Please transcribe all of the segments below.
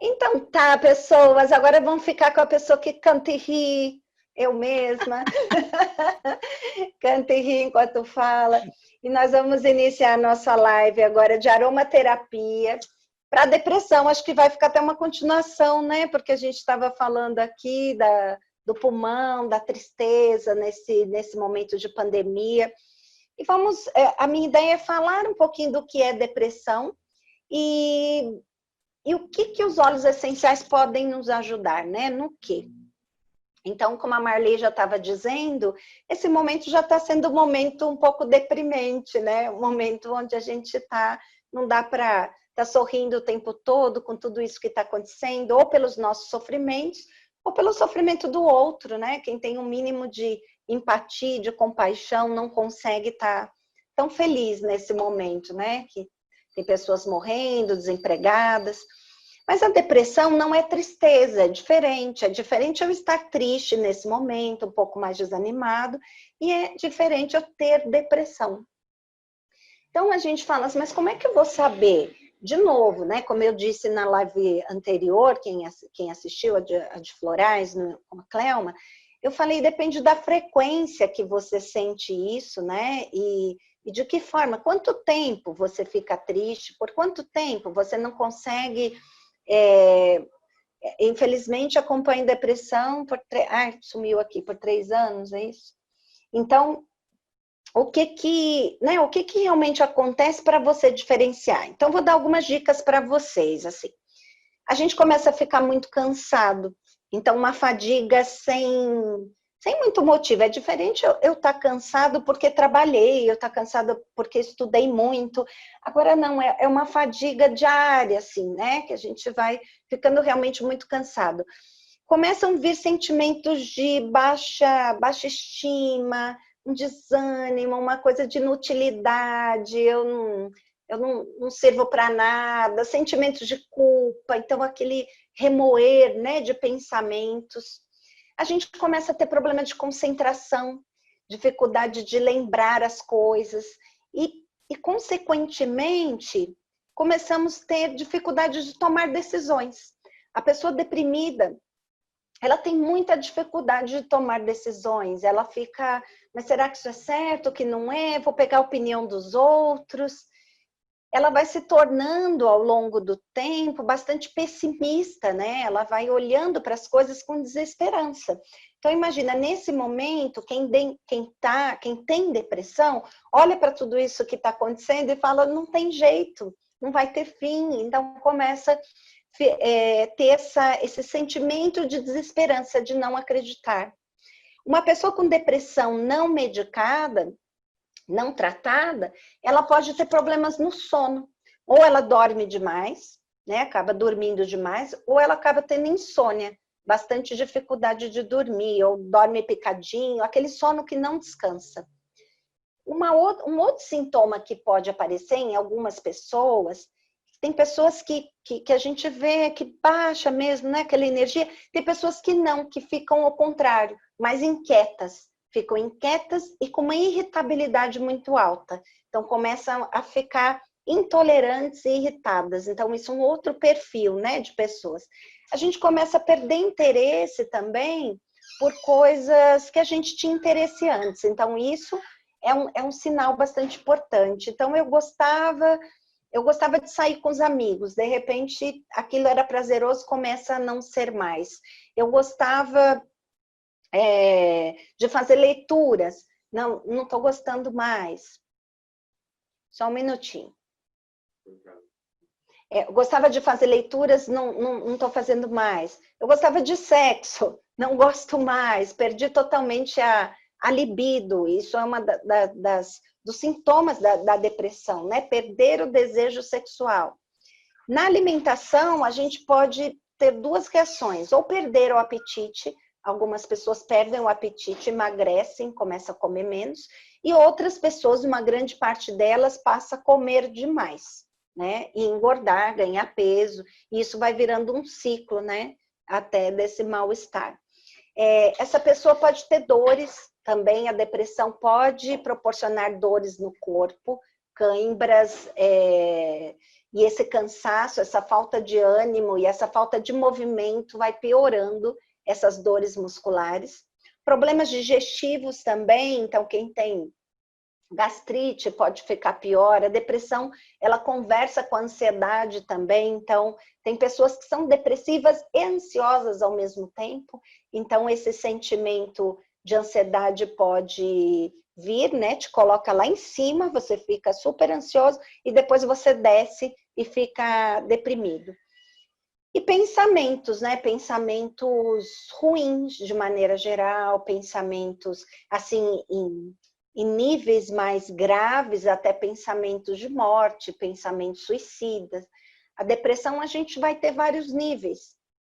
Então tá, pessoas, agora vamos ficar com a pessoa que canta e ri, eu mesma, canta e ri enquanto fala. E nós vamos iniciar a nossa live agora de aromaterapia para depressão. Acho que vai ficar até uma continuação, né? Porque a gente estava falando aqui do pulmão, da tristeza nesse momento de pandemia. E a minha ideia é falar um pouquinho do que é depressão e o que os óleos essenciais podem nos ajudar, né? No quê? Então, como a Marley já estava dizendo, esse momento já está sendo um momento um pouco deprimente, né? Um momento onde a gente não dá para estar sorrindo o tempo todo com tudo isso que está acontecendo, ou pelos nossos sofrimentos, ou pelo sofrimento do outro, né? Quem tem um mínimo de empatia, de compaixão, não consegue estar tão feliz nesse momento, né? Que tem pessoas morrendo, desempregadas. Mas a depressão não é tristeza, é diferente. É diferente eu estar triste nesse momento, um pouco mais desanimado, e é diferente eu ter depressão. Então a gente fala assim, mas como é que eu vou saber? De novo, né? Como eu disse na live anterior, quem assistiu, a de florais, com a Cleuma, eu falei, depende da frequência que você sente isso, né? E de que forma, quanto tempo você fica triste, por quanto tempo você não consegue... infelizmente acompanho depressão sumiu aqui por 3 anos, é isso? Então, o que realmente acontece para você diferenciar? Então, vou dar algumas dicas para vocês, assim. A gente começa a ficar muito cansado, então uma fadiga sem muito motivo. É diferente eu estar cansado porque trabalhei, eu estar cansado porque estudei muito. Agora não, é uma fadiga diária, assim, né? Que a gente vai ficando realmente muito cansado. Começam a vir sentimentos de baixa estima, um desânimo, uma coisa de inutilidade, eu não sirvo para nada, sentimentos de culpa, então aquele remoer, né, de pensamentos. A gente começa a ter problema de concentração, dificuldade de lembrar as coisas e consequentemente, começamos a ter dificuldade de tomar decisões. A pessoa deprimida, ela tem muita dificuldade de tomar decisões, ela fica, mas será que isso é certo, que não é? Vou pegar a opinião dos outros. Ela vai se tornando, ao longo do tempo, bastante pessimista, né? Ela vai olhando para as coisas com desesperança. Então, imagina, nesse momento, quem tem depressão, olha para tudo isso que está acontecendo e fala, não tem jeito, não vai ter fim. Então, começa a ter esse sentimento de desesperança, de não acreditar. Uma pessoa com depressão não medicada, não tratada, ela pode ter problemas no sono. Ou ela dorme demais, né? Acaba dormindo demais, ou ela acaba tendo insônia, bastante dificuldade de dormir, ou dorme picadinho, aquele sono que não descansa. Um outro sintoma que pode aparecer em algumas pessoas, tem pessoas que a gente vê que baixa mesmo, né, aquela energia, tem pessoas que não, que ficam ao contrário, mais inquietas, ficam inquietas e com uma irritabilidade muito alta. Então, começam a ficar intolerantes e irritadas. Então, isso é um outro perfil, né, de pessoas. A gente começa a perder interesse também por coisas que a gente tinha interesse antes. Então, isso é um sinal bastante importante. Então, eu gostava de sair com os amigos, de repente aquilo era prazeroso, começa a não ser mais. Eu gostava de fazer leituras, não estou gostando mais. Só um minutinho. Eu gostava de fazer leituras, não estou fazendo mais. Eu gostava de sexo, não gosto mais, perdi totalmente a libido. Isso é uma dos sintomas da depressão, né? Perder o desejo sexual. Na alimentação, a gente pode ter 2 reações, ou perder o apetite, algumas pessoas perdem o apetite, emagrecem, começam a comer menos, e outras pessoas, uma grande parte delas, passa a comer demais, né? E engordar, ganhar peso, e isso vai virando um ciclo, né? Até desse mal-estar. Essa pessoa pode ter dores também, a depressão pode proporcionar dores no corpo, câimbras, e esse cansaço, essa falta de ânimo e essa falta de movimento vai piorando essas dores musculares. Problemas digestivos também, então quem tem gastrite pode ficar pior, a depressão, ela conversa com a ansiedade também, então tem pessoas que são depressivas e ansiosas ao mesmo tempo, então esse sentimento de ansiedade pode vir, né, te coloca lá em cima, você fica super ansioso e depois você desce e fica deprimido. E pensamentos, né, pensamentos ruins de maneira geral, pensamentos assim em níveis mais graves, até pensamentos de morte, pensamentos suicidas. A depressão a gente vai ter vários níveis,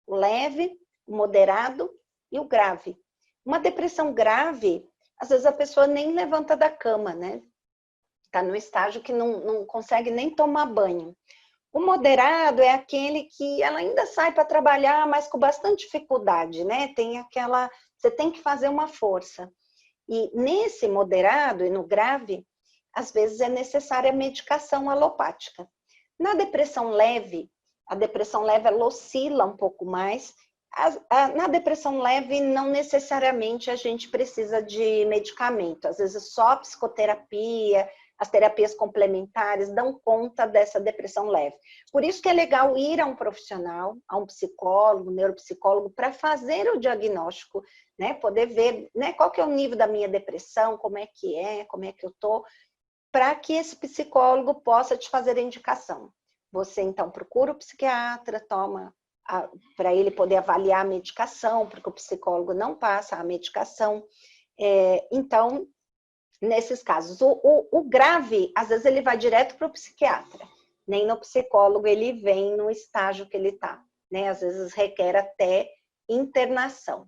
o leve, o moderado e o grave. Uma depressão grave, às vezes a pessoa nem levanta da cama, né? Está no estágio que não consegue nem tomar banho. O moderado é aquele que ela ainda sai para trabalhar, mas com bastante dificuldade, né? Tem aquela, você tem que fazer uma força. E nesse moderado e no grave, às vezes é necessária medicação alopática. Na depressão leve, a depressão leve ela oscila um pouco mais. Na depressão leve, não necessariamente a gente precisa de medicamento. Às vezes só psicoterapia, as terapias complementares dão conta dessa depressão leve. Por isso que é legal ir a um profissional, a um psicólogo, neuropsicólogo, para fazer o diagnóstico, né? Poder ver, né, qual que é o nível da minha depressão, como é que eu tô, para que esse psicólogo possa te fazer a indicação. Você, então, procura o psiquiatra, toma para ele poder avaliar a medicação, porque o psicólogo não passa a medicação. Então, nesses casos, o grave, às vezes ele vai direto para o psiquiatra, nem no psicólogo ele vem no estágio que ele está, né? Às vezes requer até internação.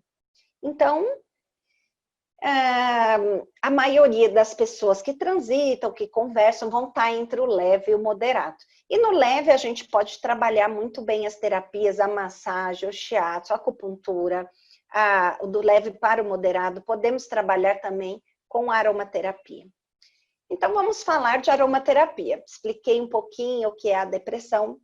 Então, a maioria das pessoas que transitam, que conversam, vão estar entre o leve e o moderado. E no leve a gente pode trabalhar muito bem as terapias, a massagem, o shiatsu, a acupuntura, do leve para o moderado. Podemos trabalhar também com aromaterapia. Então, vamos falar de aromaterapia. Expliquei um pouquinho o que é a depressão.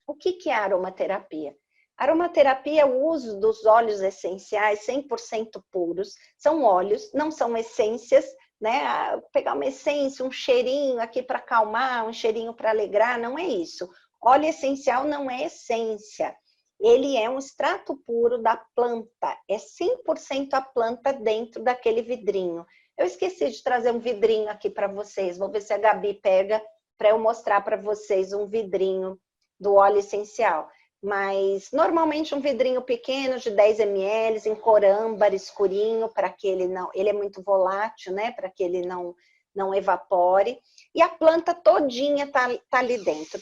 O que é a aromaterapia? Aromaterapia é o uso dos óleos essenciais 100% puros. São óleos, não são essências, né? Pegar uma essência, um cheirinho aqui para acalmar, um cheirinho para alegrar, não é isso. Óleo essencial não é essência. Ele é um extrato puro da planta. É 100% a planta dentro daquele vidrinho. Eu esqueci de trazer um vidrinho aqui para vocês. Vou ver se a Gabi pega para eu mostrar para vocês um vidrinho do óleo essencial. Mas normalmente um vidrinho pequeno de 10 ml em cor âmbar escurinho, para que ele não, ele é muito volátil, né? Para que ele não evapore. E a planta todinha tá ali dentro.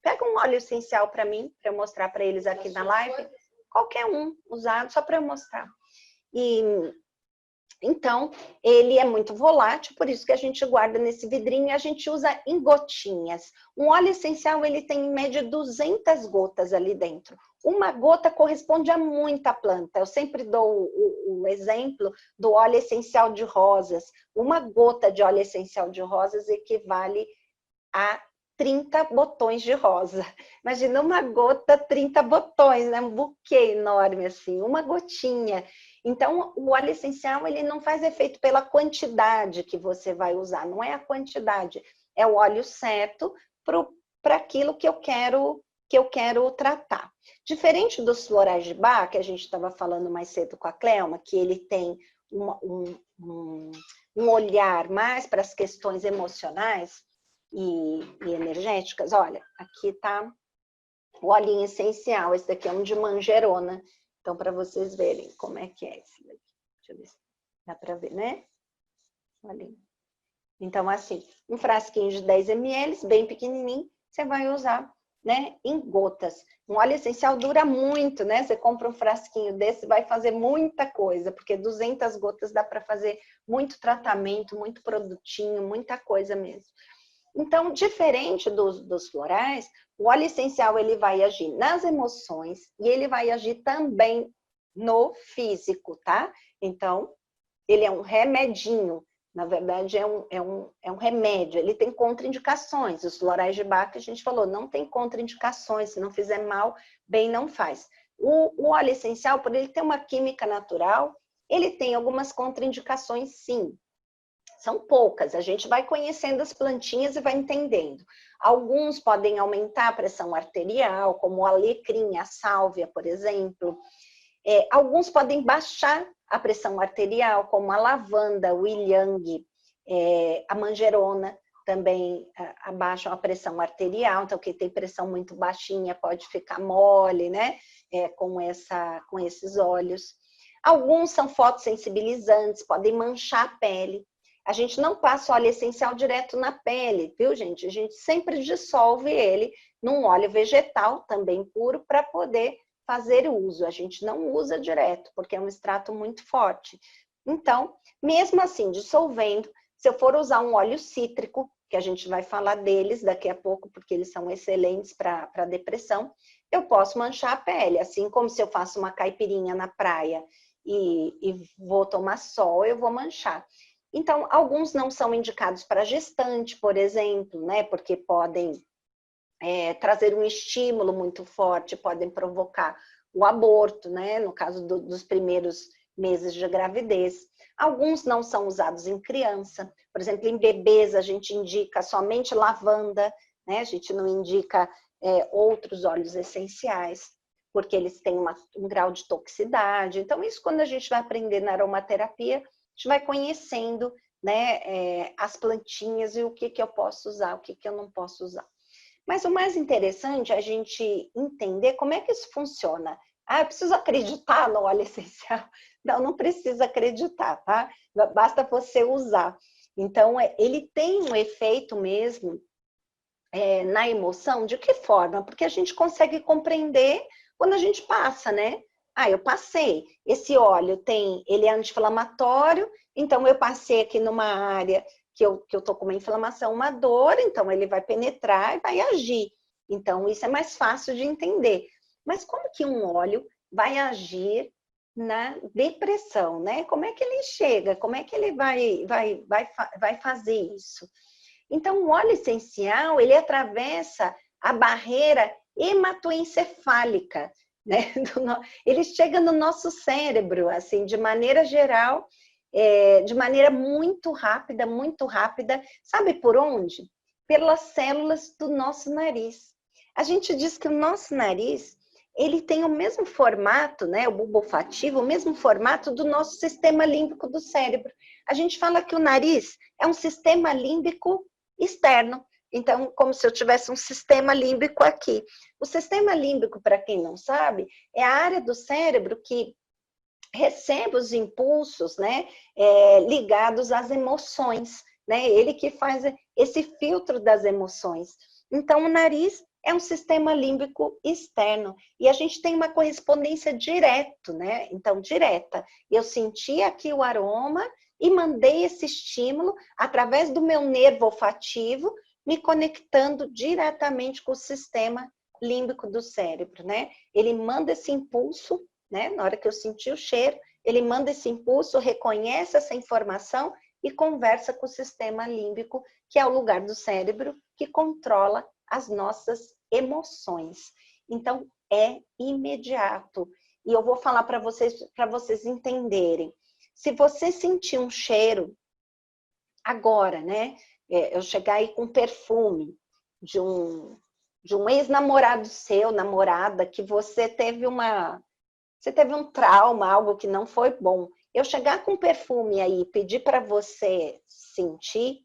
Pega um óleo essencial para mim, para eu mostrar para eles aqui na live. Qualquer um usado, só para eu mostrar. Então, ele é muito volátil, por isso que a gente guarda nesse vidrinho e a gente usa em gotinhas. Um óleo essencial, ele tem em média 200 gotas ali dentro. Uma gota corresponde a muita planta. Eu sempre dou o exemplo do óleo essencial de rosas. Uma gota de óleo essencial de rosas equivale a 30 botões de rosa. Imagina uma gota, 30 botões, né? Um buquê enorme assim, uma gotinha. Então, o óleo essencial, ele não faz efeito pela quantidade que você vai usar, não é a quantidade, é o óleo certo para aquilo que eu quero tratar. Diferente dos florais de Bach, que a gente estava falando mais cedo com a Cleoma, que ele tem um olhar mais para as questões emocionais e energéticas. Olha, aqui está o olhinho essencial, esse daqui é um de manjerona. Então, para vocês verem como é que é esse daqui. Deixa eu ver se dá para ver, né? Olha. Então, assim, um frasquinho de 10 ml, bem pequenininho, você vai usar, né, em gotas. Um óleo essencial dura muito, né? Você compra um frasquinho desse, vai fazer muita coisa, porque 200 gotas dá para fazer muito tratamento, muito produtinho, muita coisa mesmo. Então, diferente dos florais, o óleo essencial ele vai agir nas emoções e ele vai agir também no físico, tá? Então, ele é um remedinho, Na verdade, é um remédio. Ele tem contraindicações. Os florais de Bach, a gente falou, não tem contraindicações. Se não fizer mal, bem não faz. O óleo essencial, por ele ter uma química natural, ele tem algumas contraindicações, sim. São poucas. A gente vai conhecendo as plantinhas e vai entendendo. Alguns podem aumentar a pressão arterial, como o alecrim, a sálvia, por exemplo. Alguns podem baixar a pressão arterial, como a lavanda, o ylang, a manjerona também abaixam a pressão arterial. Então, quem tem pressão muito baixinha pode ficar mole, né? Com esses óleos. Alguns são fotossensibilizantes, podem manchar a pele. A gente não passa óleo essencial direto na pele, viu, gente? A gente sempre dissolve ele num óleo vegetal, também puro, para poder fazer uso. A gente não usa direto, porque é um extrato muito forte. Então, mesmo assim, dissolvendo, se eu for usar um óleo cítrico, que a gente vai falar deles daqui a pouco, porque eles são excelentes para depressão, eu posso manchar a pele. Assim como se eu faço uma caipirinha na praia e vou tomar sol, eu vou manchar. Então, alguns não são indicados para gestante, por exemplo, né? Porque podem trazer um estímulo muito forte, podem provocar o aborto, né? No caso dos primeiros meses de gravidez. Alguns não são usados em criança. Por exemplo, em bebês a gente indica somente lavanda, né? A gente não indica outros óleos essenciais, porque eles têm um grau de toxicidade. Então, isso quando a gente vai aprender na aromaterapia, a gente vai conhecendo, né, as plantinhas e o que eu posso usar, o que eu não posso usar. Mas o mais interessante é a gente entender como é que isso funciona. Ah, eu preciso acreditar no óleo essencial? Não, não precisa acreditar, tá? Basta você usar. Então, ele tem um efeito mesmo na emoção. De que forma? Porque a gente consegue compreender quando a gente passa, né? Ah, eu passei. Esse óleo ele é anti-inflamatório, então eu passei aqui numa área que eu tô com uma inflamação, uma dor, então ele vai penetrar e vai agir. Então, isso é mais fácil de entender. Mas como que um óleo vai agir na depressão, né? Como é que ele chega? Como é que ele vai fazer isso? Então, o óleo essencial, ele atravessa a barreira hematoencefálica, né? Ele chega no nosso cérebro, assim, de maneira geral, de maneira muito rápida, muito rápida. Sabe por onde? Pelas células do nosso nariz. A gente diz que o nosso nariz, ele tem o mesmo formato, né? O bulbo olfativo, o mesmo formato do nosso sistema límbico do cérebro. A gente fala que o nariz é um sistema límbico externo. Então, como se eu tivesse um sistema límbico aqui. O sistema límbico, para quem não sabe, é a área do cérebro que recebe os impulsos, né, ligados às emoções, né? Ele que faz esse filtro das emoções. Então, o nariz é um sistema límbico externo e a gente tem uma correspondência direta, né? Então, direta. Eu senti aqui o aroma e mandei esse estímulo através do meu nervo olfativo, me conectando diretamente com o sistema límbico do cérebro, né? Ele manda esse impulso, né? Na hora que eu senti o cheiro, ele manda esse impulso, reconhece essa informação e conversa com o sistema límbico, que é o lugar do cérebro que controla as nossas emoções. Então, é imediato. E eu vou falar para vocês entenderem. Se você sentir um cheiro agora, né? Eu chegar aí com perfume de um ex-namorado seu, namorada, que você teve um trauma, algo que não foi bom. Eu chegar com perfume aí e pedir para você sentir,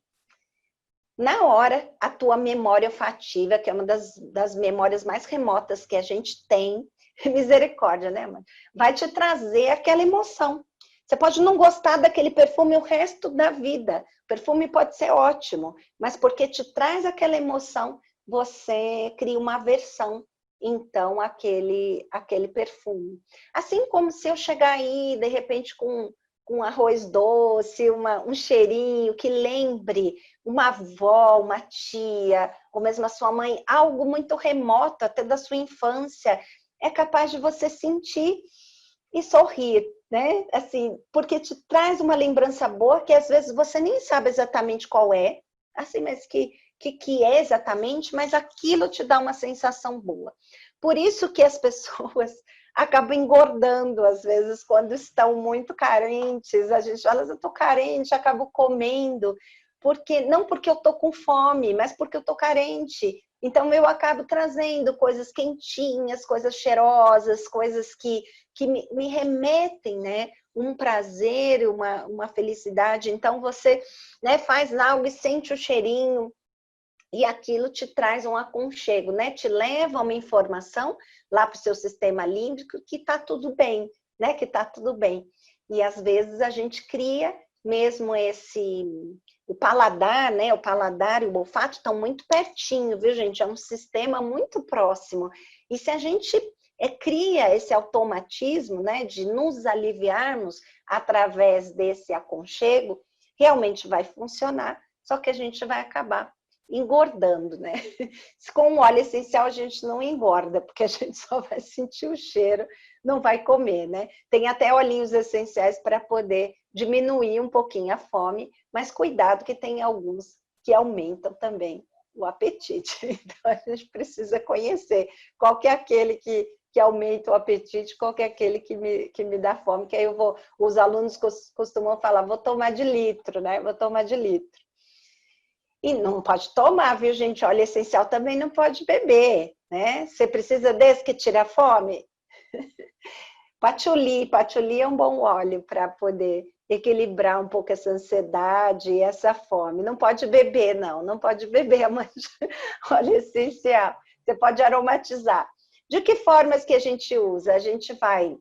na hora, a tua memória olfativa, que é uma das memórias mais remotas que a gente tem, misericórdia, né, mãe? Vai te trazer aquela emoção. Você pode não gostar daquele perfume o resto da vida. O perfume pode ser ótimo, mas porque te traz aquela emoção, você cria uma aversão, então, aquele perfume. Assim como se eu chegar aí, de repente, com arroz doce, um cheirinho que lembre uma avó, uma tia, ou mesmo a sua mãe, algo muito remoto, até da sua infância, é capaz de você sentir e sorrir, né? Assim, porque te traz uma lembrança boa que às vezes você nem sabe exatamente qual é, assim, mas que é exatamente, mas aquilo te dá uma sensação boa. Por isso que as pessoas acabam engordando, às vezes, quando estão muito carentes. A gente fala, eu estou carente, acabo comendo, porque não porque eu estou com fome, mas porque eu estou carente. Então, eu acabo trazendo coisas quentinhas, coisas cheirosas, coisas que me remetem, né? Um prazer, uma felicidade. Então, você, né, faz algo e sente o cheirinho, e aquilo te traz um aconchego, né? Te leva uma informação lá para o seu sistema límbico que está tudo bem, né? Que está tudo bem. E às vezes a gente cria mesmo o paladar, né? O paladar e o olfato estão muito pertinho, viu, gente? É um sistema muito próximo. E se a gente cria esse automatismo, né? De nos aliviarmos através desse aconchego, realmente vai funcionar, só que a gente vai acabar engordando, né? Com o óleo essencial a gente não engorda, porque a gente só vai sentir o cheiro, não vai comer, né? Tem até olhinhos essenciais para poder diminuir um pouquinho a fome, mas cuidado que tem alguns que aumentam também o apetite. Então a gente precisa conhecer qual que é aquele que aumenta o apetite, qual que é aquele que me dá fome, que aí os alunos costumam falar, vou tomar de litro, né? Vou tomar de litro. E não pode tomar, viu, gente? Óleo essencial também não pode beber, né? Você precisa desse que tira a fome? Patchouli é um bom óleo para poder equilibrar um pouco essa ansiedade e essa fome. Não pode beber, não pode beber óleo essencial. Você pode aromatizar. De que formas que a gente usa? A gente vai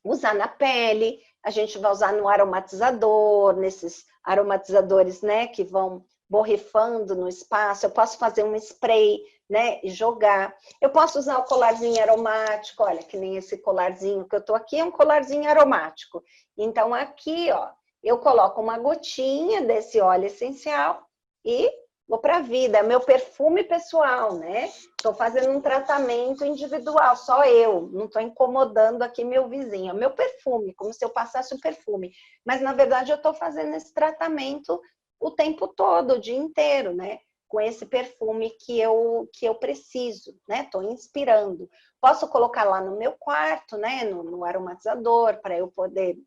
usar na pele, a gente vai usar no aromatizador, nesses aromatizadores, né, que vão borrifando no espaço. Eu posso fazer um spray, né, e jogar. Eu posso usar o colarzinho aromático, olha, que nem esse colarzinho que eu tô aqui, é um colarzinho aromático. Então, aqui, ó, eu coloco uma gotinha desse óleo essencial e vou para a vida. É meu perfume pessoal, né? Estou fazendo um tratamento individual, só eu. Não estou incomodando aqui meu vizinho. É meu perfume, como se eu passasse um perfume. Mas, na verdade, eu estou fazendo esse tratamento o tempo todo, o dia inteiro, né? Com esse perfume que eu preciso, né? Estou inspirando. Posso colocar lá no meu quarto, né? No aromatizador, para eu poder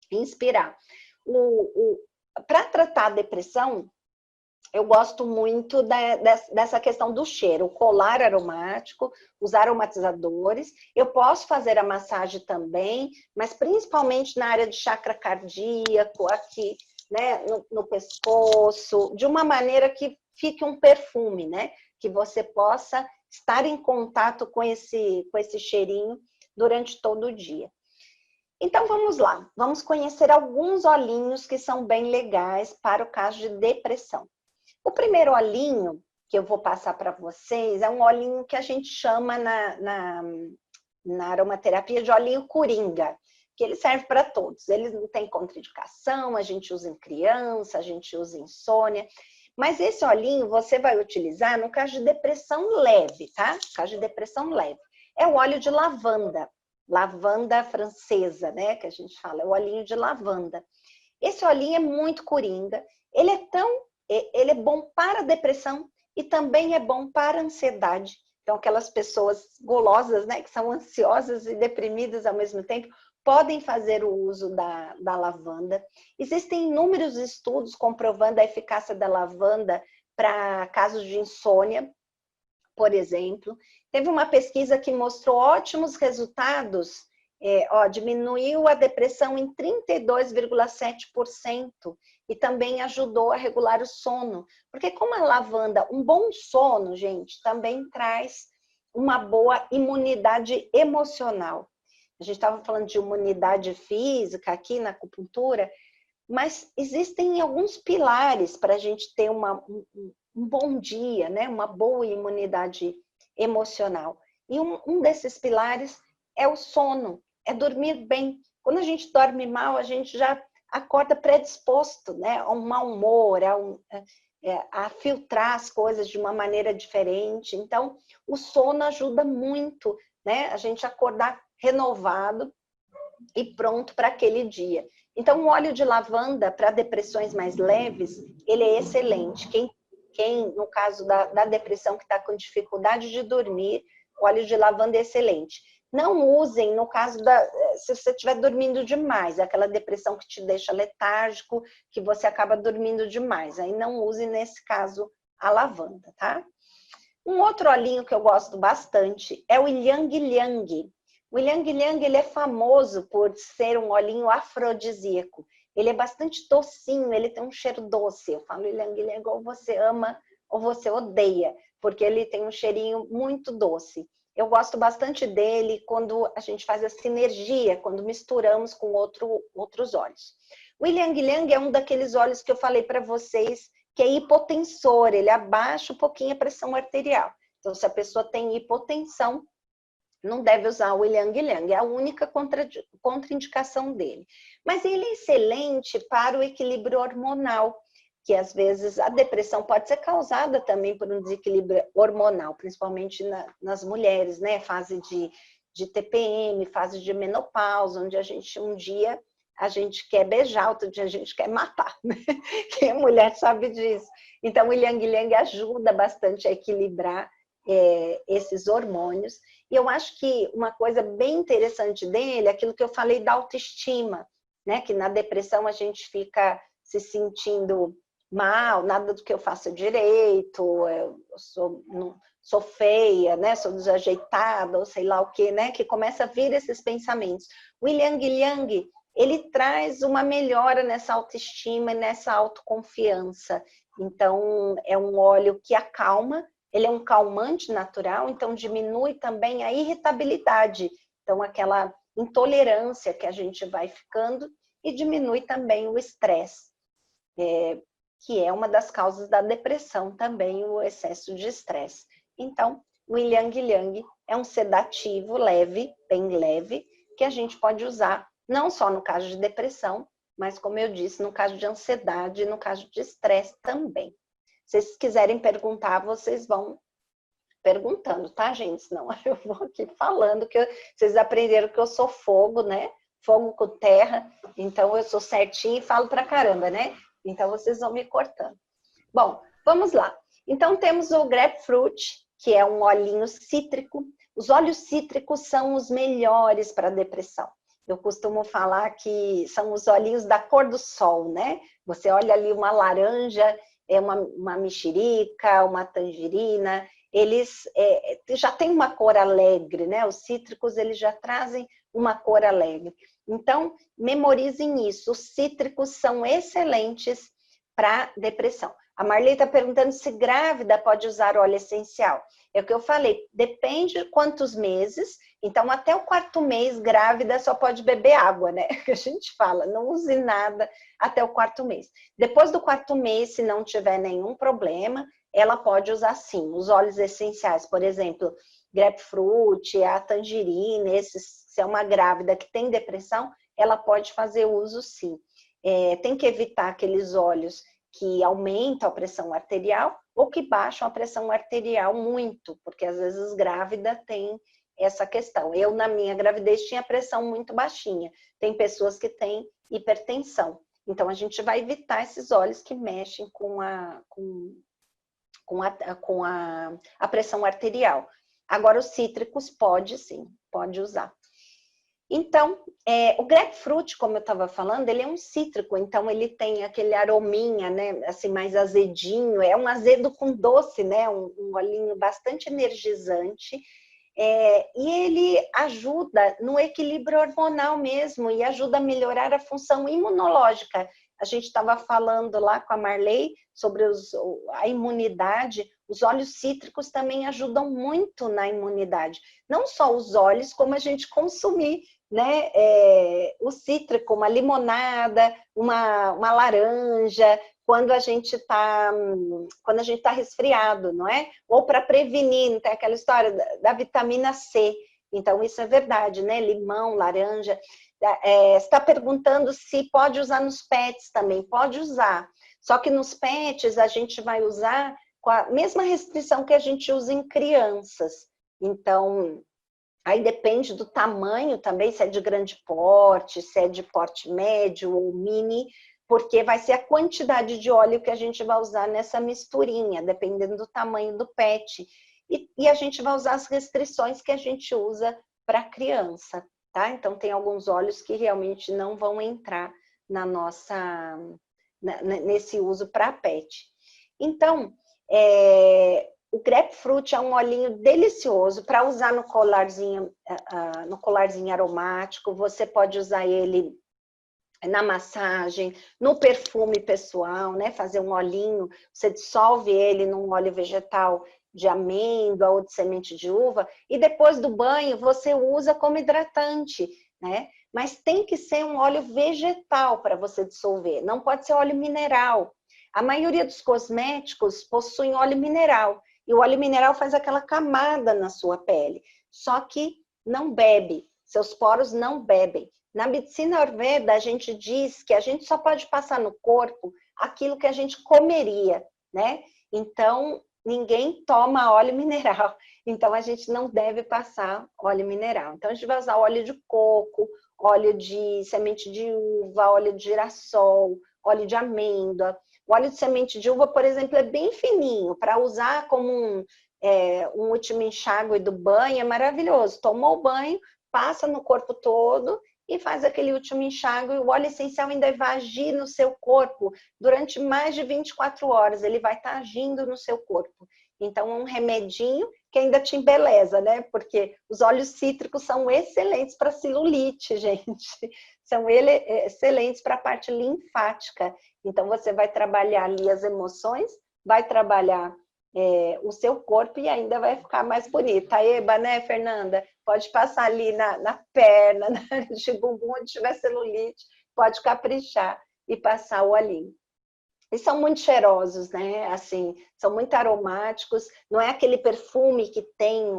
inspirar. Para tratar a depressão, eu gosto muito dessa questão do cheiro, o colar aromático, os aromatizadores. Eu posso fazer a massagem também, mas principalmente na área de chakra cardíaco, aqui, né, no pescoço, de uma maneira que fique um perfume, né? Que você possa estar em contato com esse cheirinho durante todo o dia. Então vamos lá, vamos conhecer alguns olhinhos que são bem legais para o caso de depressão. O primeiro olhinho que eu vou passar para vocês é um olhinho que a gente chama na aromaterapia de olhinho coringa, que ele serve para todos. Ele não tem contraindicação, a gente usa em criança, a gente usa em insônia. Mas esse olhinho você vai utilizar no caso de depressão leve, tá? No caso de depressão leve. É o óleo de lavanda, lavanda francesa, né? Que a gente fala, é o olhinho de lavanda. Esse olhinho é muito coringa, ele é bom para depressão e também é bom para ansiedade. Então, aquelas pessoas golosas, né, que são ansiosas e deprimidas ao mesmo tempo, podem fazer o uso da lavanda. Existem inúmeros estudos comprovando a eficácia da lavanda para casos de insônia, por exemplo. Teve uma pesquisa que mostrou ótimos resultados, diminuiu a depressão em 32,7% e também ajudou a regular o sono. Porque como a lavanda, um bom sono, gente, também traz uma boa imunidade emocional. A gente estava falando de imunidade física aqui na acupuntura, mas existem alguns pilares para a gente ter um bom dia, né? Uma boa imunidade emocional. E um desses pilares é o sono, é dormir bem. Quando a gente dorme mal, a gente já acorda predisposto, né? A um mau humor, a filtrar as coisas de uma maneira diferente. Então, o sono ajuda muito, né? A gente acordar renovado e pronto para aquele dia. Então, o óleo de lavanda para depressões mais leves, ele é excelente. Quem no caso da depressão que está com dificuldade de dormir, o óleo de lavanda é excelente. Não usem no caso se você estiver dormindo demais, aquela depressão que te deixa letárgico, que você acaba dormindo demais. Aí não use nesse caso a lavanda, tá? Um outro olhinho que eu gosto bastante é o Ylang Ylang. O Ylang Ylang, ele é famoso por ser um olhinho afrodisíaco. Ele é bastante docinho, ele tem um cheiro doce. Eu falo Ylang Ylang ou você ama ou você odeia, porque ele tem um cheirinho muito doce. Eu gosto bastante dele quando a gente faz a sinergia, quando misturamos com outros óleos. O Ylang Ylang é um daqueles óleos que eu falei para vocês que é hipotensor, ele abaixa um pouquinho a pressão arterial. Então, se a pessoa tem hipotensão, não deve usar o Ylang Ylang, é a única contraindicação dele. Mas ele é excelente para o equilíbrio hormonal, que às vezes a depressão pode ser causada também por um desequilíbrio hormonal, principalmente nas mulheres, né? Fase de TPM, fase de menopausa, onde um dia a gente quer beijar, outro dia a gente quer matar, né? Quem é mulher sabe disso. Então, o Ylang Ylang ajuda bastante a equilibrar esses hormônios. E eu acho que uma coisa bem interessante dele é aquilo que eu falei da autoestima, né? Que na depressão a gente fica se sentindo mal, nada do que eu faço direito, eu sou feia, né? Sou desajeitada, ou sei lá o que, né? Que começa a vir esses pensamentos. O Ylang Ylang, ele traz uma melhora nessa autoestima e nessa autoconfiança. Então, é um óleo que acalma, ele é um calmante natural, então diminui também a irritabilidade. Então, aquela intolerância que a gente vai ficando e diminui também o estresse, que é uma das causas da depressão também, o excesso de estresse. Então, o Ylang Ylang é um sedativo leve, bem leve, que a gente pode usar não só no caso de depressão, mas como eu disse, no caso de ansiedade e no caso de estresse também. Se vocês quiserem perguntar, vocês vão perguntando, tá, gente? Senão eu vou aqui falando que vocês aprenderam que eu sou fogo, né? Fogo com terra, então eu sou certinha e falo pra caramba, né? Então vocês vão me cortando. Bom, vamos lá. Então temos o grapefruit, que é um olhinho cítrico. Os óleos cítricos são os melhores para depressão. Eu costumo falar que são os olhinhos da cor do sol, né? Você olha ali uma laranja, uma mexerica, uma tangerina, eles já têm uma cor alegre, né? Os cítricos, eles já trazem uma cor alegre. Então, memorizem isso. Os cítricos são excelentes para depressão. A Marley está perguntando se grávida pode usar óleo essencial. É o que eu falei, depende de quantos meses. Então, até o 4º mês, grávida só pode beber água, né? Que a gente fala, não use nada até o 4º mês. Depois do 4º mês, se não tiver nenhum problema, ela pode usar sim os óleos essenciais. Por exemplo, grapefruit, a tangerina, se é uma grávida que tem depressão, ela pode fazer uso sim. Tem que evitar aqueles óleos que aumentam a pressão arterial ou que baixam a pressão arterial muito, porque às vezes grávida tem essa questão. Eu, na minha gravidez, tinha pressão muito baixinha. Tem pessoas que têm hipertensão. Então, a gente vai evitar esses óleos que mexem com a pressão arterial. Agora, os cítricos pode sim, pode usar. Então, o grapefruit, como eu estava falando, ele é um cítrico, então ele tem aquele arominha, né, assim, mais azedinho, é um azedo com doce, né, um olhinho bastante energizante, e ele ajuda no equilíbrio hormonal mesmo, e ajuda a melhorar a função imunológica. A gente estava falando lá com a Marley sobre a imunidade, os óleos cítricos também ajudam muito na imunidade. Não só os óleos, como a gente consumir, né? O cítrico, uma limonada, uma laranja, quando a gente está resfriado, não é? Ou para prevenir, não tem aquela história da vitamina C. Então, isso é verdade, né? Limão, laranja. Você está perguntando se pode usar nos pets também. Pode usar. Só que nos pets a gente vai usar com a mesma restrição que a gente usa em crianças. Então, Aí depende do tamanho também, se é de grande porte, se é de porte médio ou mini, porque vai ser a quantidade de óleo que a gente vai usar nessa misturinha, dependendo do tamanho do PET. E a gente vai usar as restrições que a gente usa para criança, tá? Então, tem alguns óleos que realmente não vão entrar na nossa, nesse uso para PET. Então, o grapefruit é um olhinho delicioso para usar no colarzinho aromático. Você pode usar ele na massagem, no perfume pessoal, né? Fazer um olhinho, você dissolve ele num óleo vegetal de amêndoa ou de semente de uva e depois do banho você usa como hidratante, né? Mas tem que ser um óleo vegetal para você dissolver, não pode ser óleo mineral. A maioria dos cosméticos possuem óleo mineral e o óleo mineral faz aquela camada na sua pele, só que não bebe, seus poros não bebem. Na medicina Ayurveda, a gente diz que a gente só pode passar no corpo aquilo que a gente comeria, né? Então, ninguém toma óleo mineral. Então, a gente não deve passar óleo mineral. Então, a gente vai usar óleo de coco, óleo de semente de uva, óleo de girassol, óleo de amêndoa. O óleo de semente de uva, por exemplo, é bem fininho, para usar como um último enxágue do banho, é maravilhoso. Tomou o banho, passa no corpo todo e faz aquele último enxágue. O óleo essencial ainda vai agir no seu corpo durante mais de 24 horas, ele vai estar agindo no seu corpo. Então, é um remedinho que ainda te embeleza, né? Porque os óleos cítricos são excelentes para celulite, gente. São excelentes para a parte linfática. Então, você vai trabalhar ali as emoções, vai trabalhar o seu corpo e ainda vai ficar mais bonita. Eba, né, Fernanda? Pode passar ali na perna, na área de bumbum, onde tiver celulite, pode caprichar e passar o olhinho. E são muito cheirosos, né? Assim, são muito aromáticos. Não é aquele perfume que tem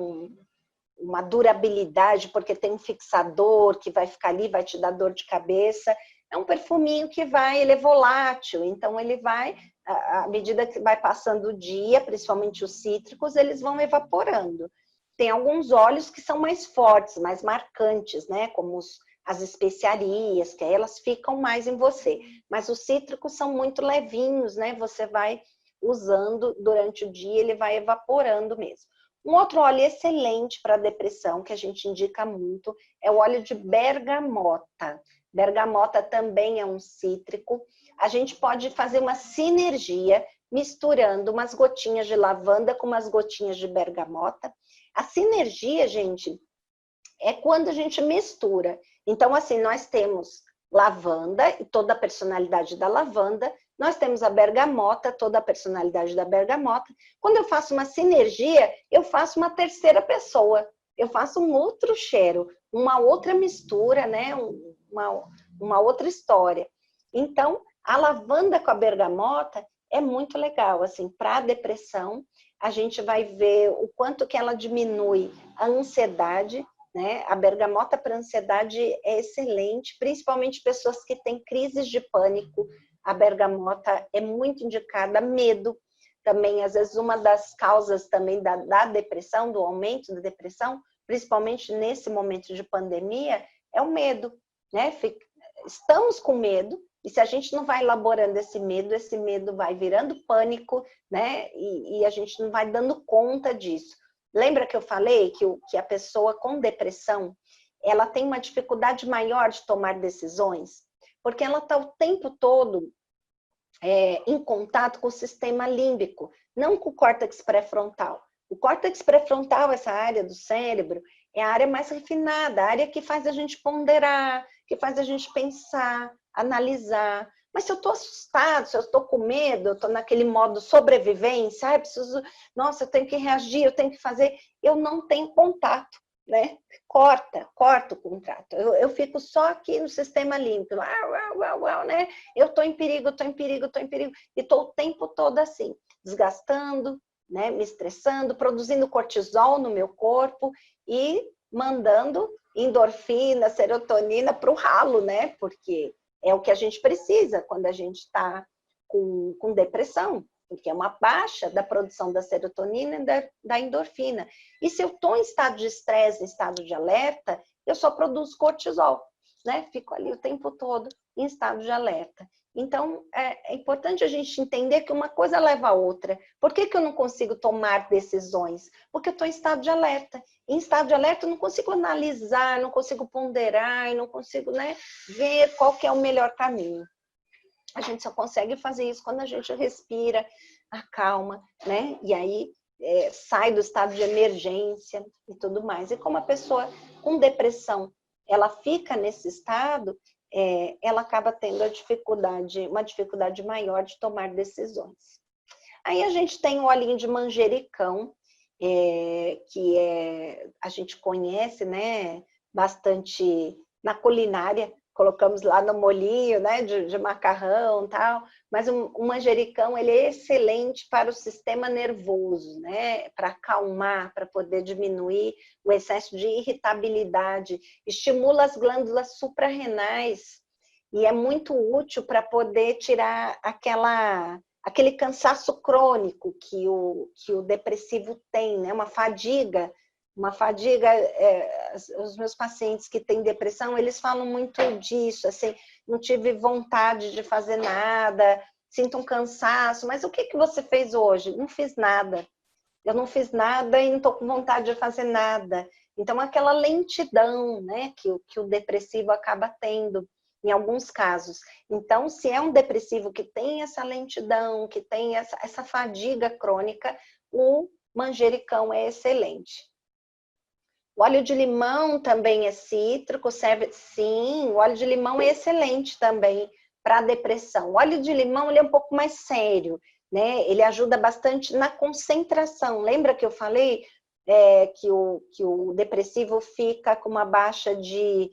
uma durabilidade, porque tem um fixador que vai ficar ali, vai te dar dor de cabeça. É um perfuminho que ele é volátil, então ele vai, à medida que vai passando o dia, principalmente os cítricos, eles vão evaporando. Tem alguns óleos que são mais fortes, mais marcantes, né? Como as especiarias, que aí elas ficam mais em você. Mas os cítricos são muito levinhos, né? Você vai usando durante o dia, ele vai evaporando mesmo. Um outro óleo excelente para depressão, que a gente indica muito, é o óleo de bergamota. Bergamota também é um cítrico. A gente pode fazer uma sinergia misturando umas gotinhas de lavanda com umas gotinhas de bergamota. A sinergia, gente, é quando a gente mistura. Então, assim, nós temos lavanda e toda a personalidade da lavanda, nós temos a bergamota, toda a personalidade da bergamota. Quando eu faço uma sinergia, eu faço uma terceira pessoa, eu faço um outro cheiro, uma outra mistura, né? Uma outra história. Então, a lavanda com a bergamota é muito legal, assim, para a depressão, a gente vai ver o quanto que ela diminui a ansiedade, né? A bergamota para ansiedade é excelente, principalmente pessoas que têm crises de pânico. A bergamota é muito indicada. Medo também, às vezes, uma das causas também da depressão, do aumento da depressão, principalmente nesse momento de pandemia, é o medo, né? Estamos com medo, e se a gente não vai elaborando esse medo vai virando pânico, né? E a gente não vai dando conta disso. Lembra que eu falei que a pessoa com depressão, ela tem uma dificuldade maior de tomar decisões? Porque ela está o tempo todo em contato com o sistema límbico, não com o córtex pré-frontal. O córtex pré-frontal, essa área do cérebro, é a área mais refinada, a área que faz a gente ponderar, que faz a gente pensar, analisar. Mas se eu estou assustado, se eu estou com medo, eu estou naquele modo sobrevivência, preciso, nossa, eu tenho que reagir, eu tenho que fazer, eu não tenho contato, né? Corta o contrato. Eu fico só aqui no sistema límbico, né? Eu estou em perigo, e estou o tempo todo assim, desgastando, né? Me estressando, produzindo cortisol no meu corpo e mandando endorfina, serotonina para o ralo, né? Porque é o que a gente precisa quando a gente está com depressão. porque é uma baixa da produção da serotonina e da endorfina. E se eu estou em estado de estresse, em estado de alerta, eu só produzo cortisol, né? Fico ali o tempo todo em estado de alerta. Então, é importante a gente entender que uma coisa leva a outra. Por que eu não consigo tomar decisões? Porque eu estou em estado de alerta. Em estado de alerta, eu não consigo analisar, não consigo ponderar, não consigo, né, ver qual que é o melhor caminho. A gente só consegue fazer isso quando a gente respira, acalma, né? E aí sai do estado de emergência e tudo mais. E como a pessoa com depressão, ela fica nesse estado, ela acaba tendo uma dificuldade maior de tomar decisões. Aí a gente tem o olhinho de manjericão, que a gente conhece, né, bastante na culinária, colocamos lá no molhinho, né, de macarrão e tal, mas o manjericão, ele é excelente para o sistema nervoso, né, para acalmar, para poder diminuir o excesso de irritabilidade, estimula as glândulas suprarrenais e é muito útil para poder tirar aquele cansaço crônico que o depressivo tem, né, uma fadiga, os meus pacientes que têm depressão, eles falam muito disso, assim, não tive vontade de fazer nada, sinto um cansaço, mas o que você fez hoje? Não fiz nada. Eu não fiz nada e não estou com vontade de fazer nada. Então, aquela lentidão, né, que o depressivo acaba tendo, em alguns casos. Então, se é um depressivo que tem essa lentidão, que tem essa fadiga crônica, o manjericão é excelente. O óleo de limão também é cítrico, serve... Sim, o óleo de limão é excelente também para a depressão. O óleo de limão ele é um pouco mais sério, né? Ele ajuda bastante na concentração. Lembra que eu falei que o depressivo fica com uma baixa de...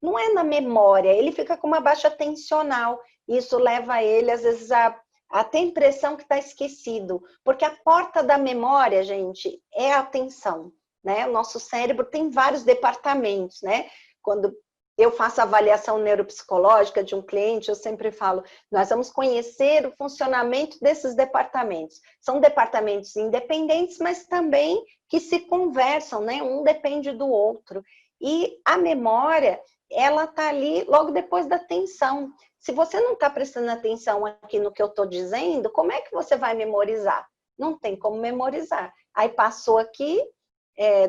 Não é na memória, ele fica com uma baixa atencional. Isso leva ele, às vezes, a ter a impressão que está esquecido. Porque a porta da memória, gente, é a atenção. Né? O nosso cérebro tem vários departamentos, né? Quando eu faço a avaliação neuropsicológica de um cliente, eu sempre falo, nós vamos conhecer o funcionamento desses departamentos. São departamentos independentes, mas também que se conversam, né? Um depende do outro. E a memória, ela está ali logo depois da atenção. Se você não está prestando atenção aqui no que eu estou dizendo, como é que você vai memorizar? Não tem como memorizar. Aí passou aqui,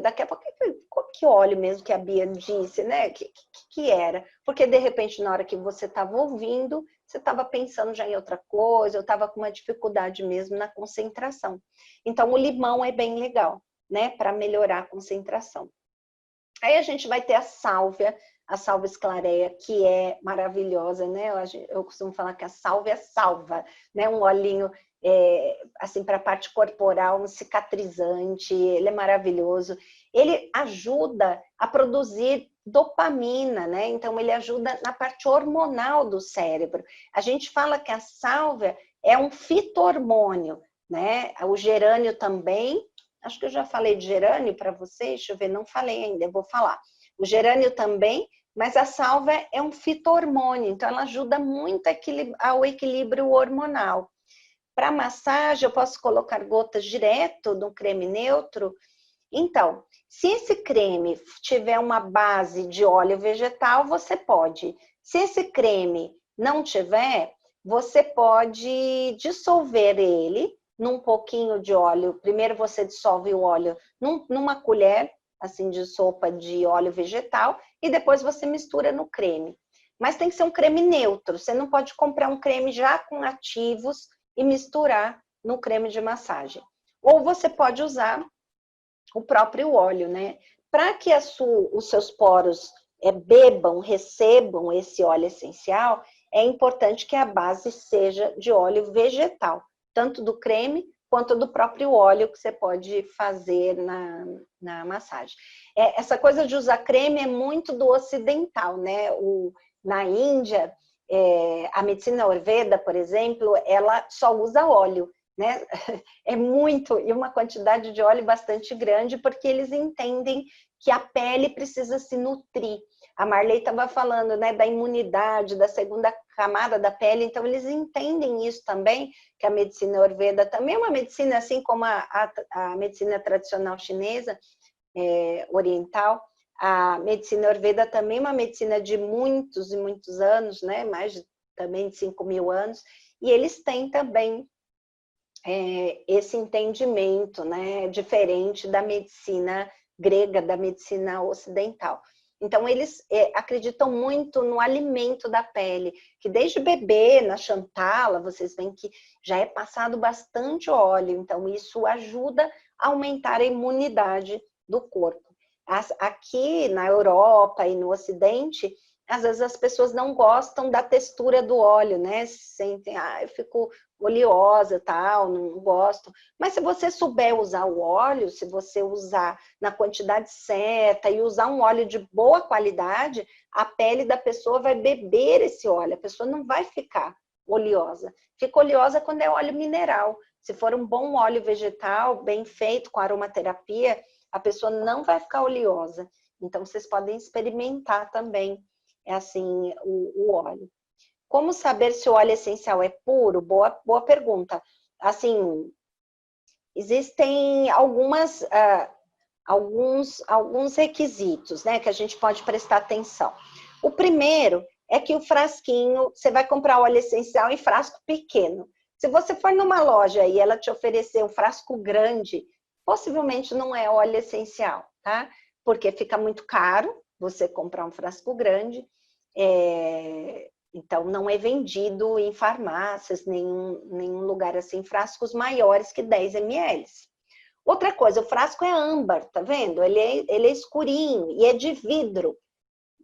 daqui a pouco, que óleo mesmo que a Bia disse, né? Que era? Porque, de repente, na hora que você estava ouvindo, você estava pensando já em outra coisa, eu estava com uma dificuldade mesmo na concentração. Então, o limão é bem legal, né? Para melhorar a concentração. Aí a gente vai ter a sálvia esclareia, que é maravilhosa, né? Eu costumo falar que a sálvia salva, né? Um olhinho assim, para a parte corporal, um cicatrizante, ele é maravilhoso. Ele ajuda a produzir dopamina, né? Então, ele ajuda na parte hormonal do cérebro. A gente fala que a sálvia é um fito-hormônio, né? O gerânio também, acho que eu já falei de gerânio para vocês, deixa eu ver, não falei ainda, eu vou falar. O gerânio também, mas a sálvia é um fito-hormônio, então ela ajuda muito ao equilíbrio hormonal. Para massagem, eu posso colocar gotas direto no creme neutro. Então, se esse creme tiver uma base de óleo vegetal, você pode. Se esse creme não tiver, você pode dissolver ele num pouquinho de óleo. Primeiro você dissolve o óleo numa colher, assim, de sopa de óleo vegetal, e depois você mistura no creme. Mas tem que ser um creme neutro. Você não pode comprar um creme já com ativos e misturar no creme de massagem. Ou você pode usar o próprio óleo, né? Para que os seus poros recebam esse óleo essencial, é importante que a base seja de óleo vegetal, tanto do creme quanto do próprio óleo que você pode fazer na massagem. Essa coisa de usar creme é muito do ocidental, né? Na Índia, a medicina Ayurveda, por exemplo, ela só usa óleo, né? É muito, e uma quantidade de óleo bastante grande, porque eles entendem que a pele precisa se nutrir. A Marley estava falando, né, da imunidade, da segunda camada da pele, então eles entendem isso também, que a medicina Ayurveda também é uma medicina, assim como a medicina tradicional chinesa, oriental, a medicina Ayurveda também é uma medicina de muitos e muitos anos, né, mais também de 5.000 anos, e eles têm também esse entendimento, né, diferente da medicina grega, da medicina ocidental. Então, eles acreditam muito no alimento da pele, que desde bebê, na Chantala, vocês veem que já é passado bastante óleo, então isso ajuda a aumentar a imunidade do corpo. Aqui na Europa e no Ocidente, às vezes as pessoas não gostam da textura do óleo, né? Sentem, eu fico oleosa, tal, não gosto. Mas se você souber usar o óleo, se você usar na quantidade certa e usar um óleo de boa qualidade, a pele da pessoa vai beber esse óleo, a pessoa não vai ficar oleosa. Fica oleosa quando é óleo mineral. Se for um bom óleo vegetal, bem feito, com aromaterapia, a pessoa não vai ficar oleosa. Então, vocês podem experimentar também, assim, o óleo. Como saber se o óleo essencial é puro? Boa pergunta. Assim, existem alguns requisitos, né, que a gente pode prestar atenção. O primeiro é que o frasquinho, você vai comprar óleo essencial em frasco pequeno. Se você for numa loja e ela te oferecer um frasco grande, possivelmente não é óleo essencial, tá? Porque fica muito caro você comprar um frasco grande. Então, não é vendido em farmácias, nenhum lugar assim, frascos maiores que 10 ml. Outra coisa, o frasco é âmbar, tá vendo? Ele é escurinho e é de vidro.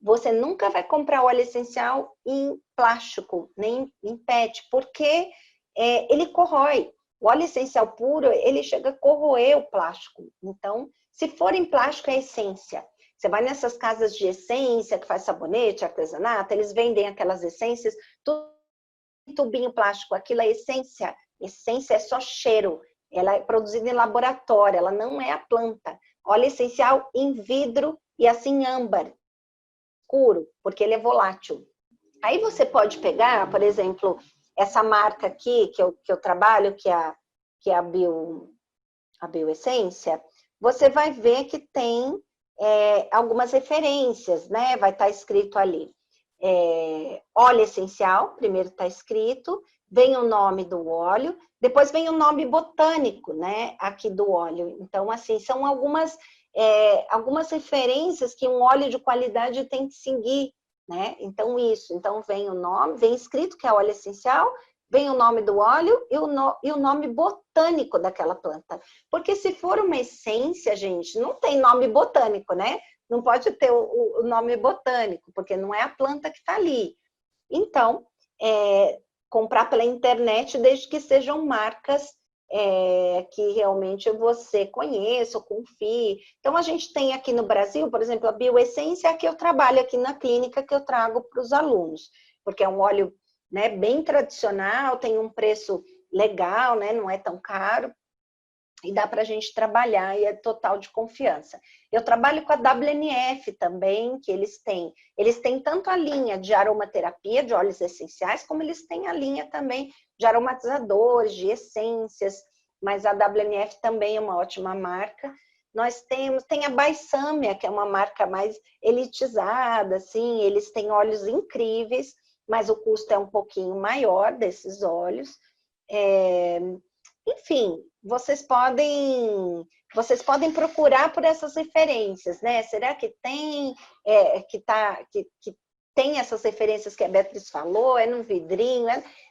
Você nunca vai comprar óleo essencial em plástico, nem em PET, porque ele corrói. O óleo essencial puro, ele chega a corroer o plástico. Então, se for em plástico, é essência. Você vai nessas casas de essência, que faz sabonete, artesanato, eles vendem aquelas essências, tudo em tubinho plástico, aquilo é essência. Essência é só cheiro. Ela é produzida em laboratório, ela não é a planta. Óleo essencial em vidro e assim âmbar, escuro, porque ele é volátil. Aí você pode pegar, por exemplo, essa marca aqui que eu trabalho, que é a Bioessência, você vai ver que tem algumas referências, né? Vai estar escrito ali. Óleo essencial, primeiro está escrito, vem o nome do óleo, depois vem o nome botânico, né? Aqui do óleo. Então, assim, são algumas referências que um óleo de qualidade tem que seguir, né? Então, isso. Então, vem o nome, vem escrito que é óleo essencial, vem o nome do óleo e o nome botânico daquela planta. Porque se for uma essência, gente, não tem nome botânico, né? Não pode ter o nome botânico, porque não é a planta que está ali. Então, comprar pela internet, desde que sejam marcas que realmente você conheça ou confie. Então, a gente tem aqui no Brasil, por exemplo, a Bioessência, que eu trabalho aqui na clínica, que eu trago para os alunos, porque é um óleo, né, bem tradicional, tem um preço legal, né, não é tão caro, e dá para a gente trabalhar e é total de confiança. Eu trabalho com a WNF também, que eles têm tanto a linha de aromaterapia, de óleos essenciais, como eles têm a linha também de aromatizadores, de essências, mas a WNF também é uma ótima marca. Nós tem a Baissâmia, que é uma marca mais elitizada, assim, eles têm óleos incríveis, mas o custo é um pouquinho maior desses óleos. Enfim, vocês podem procurar por essas referências, né? Será que tem que tem essas referências que a Beatriz falou? É no vidrinho?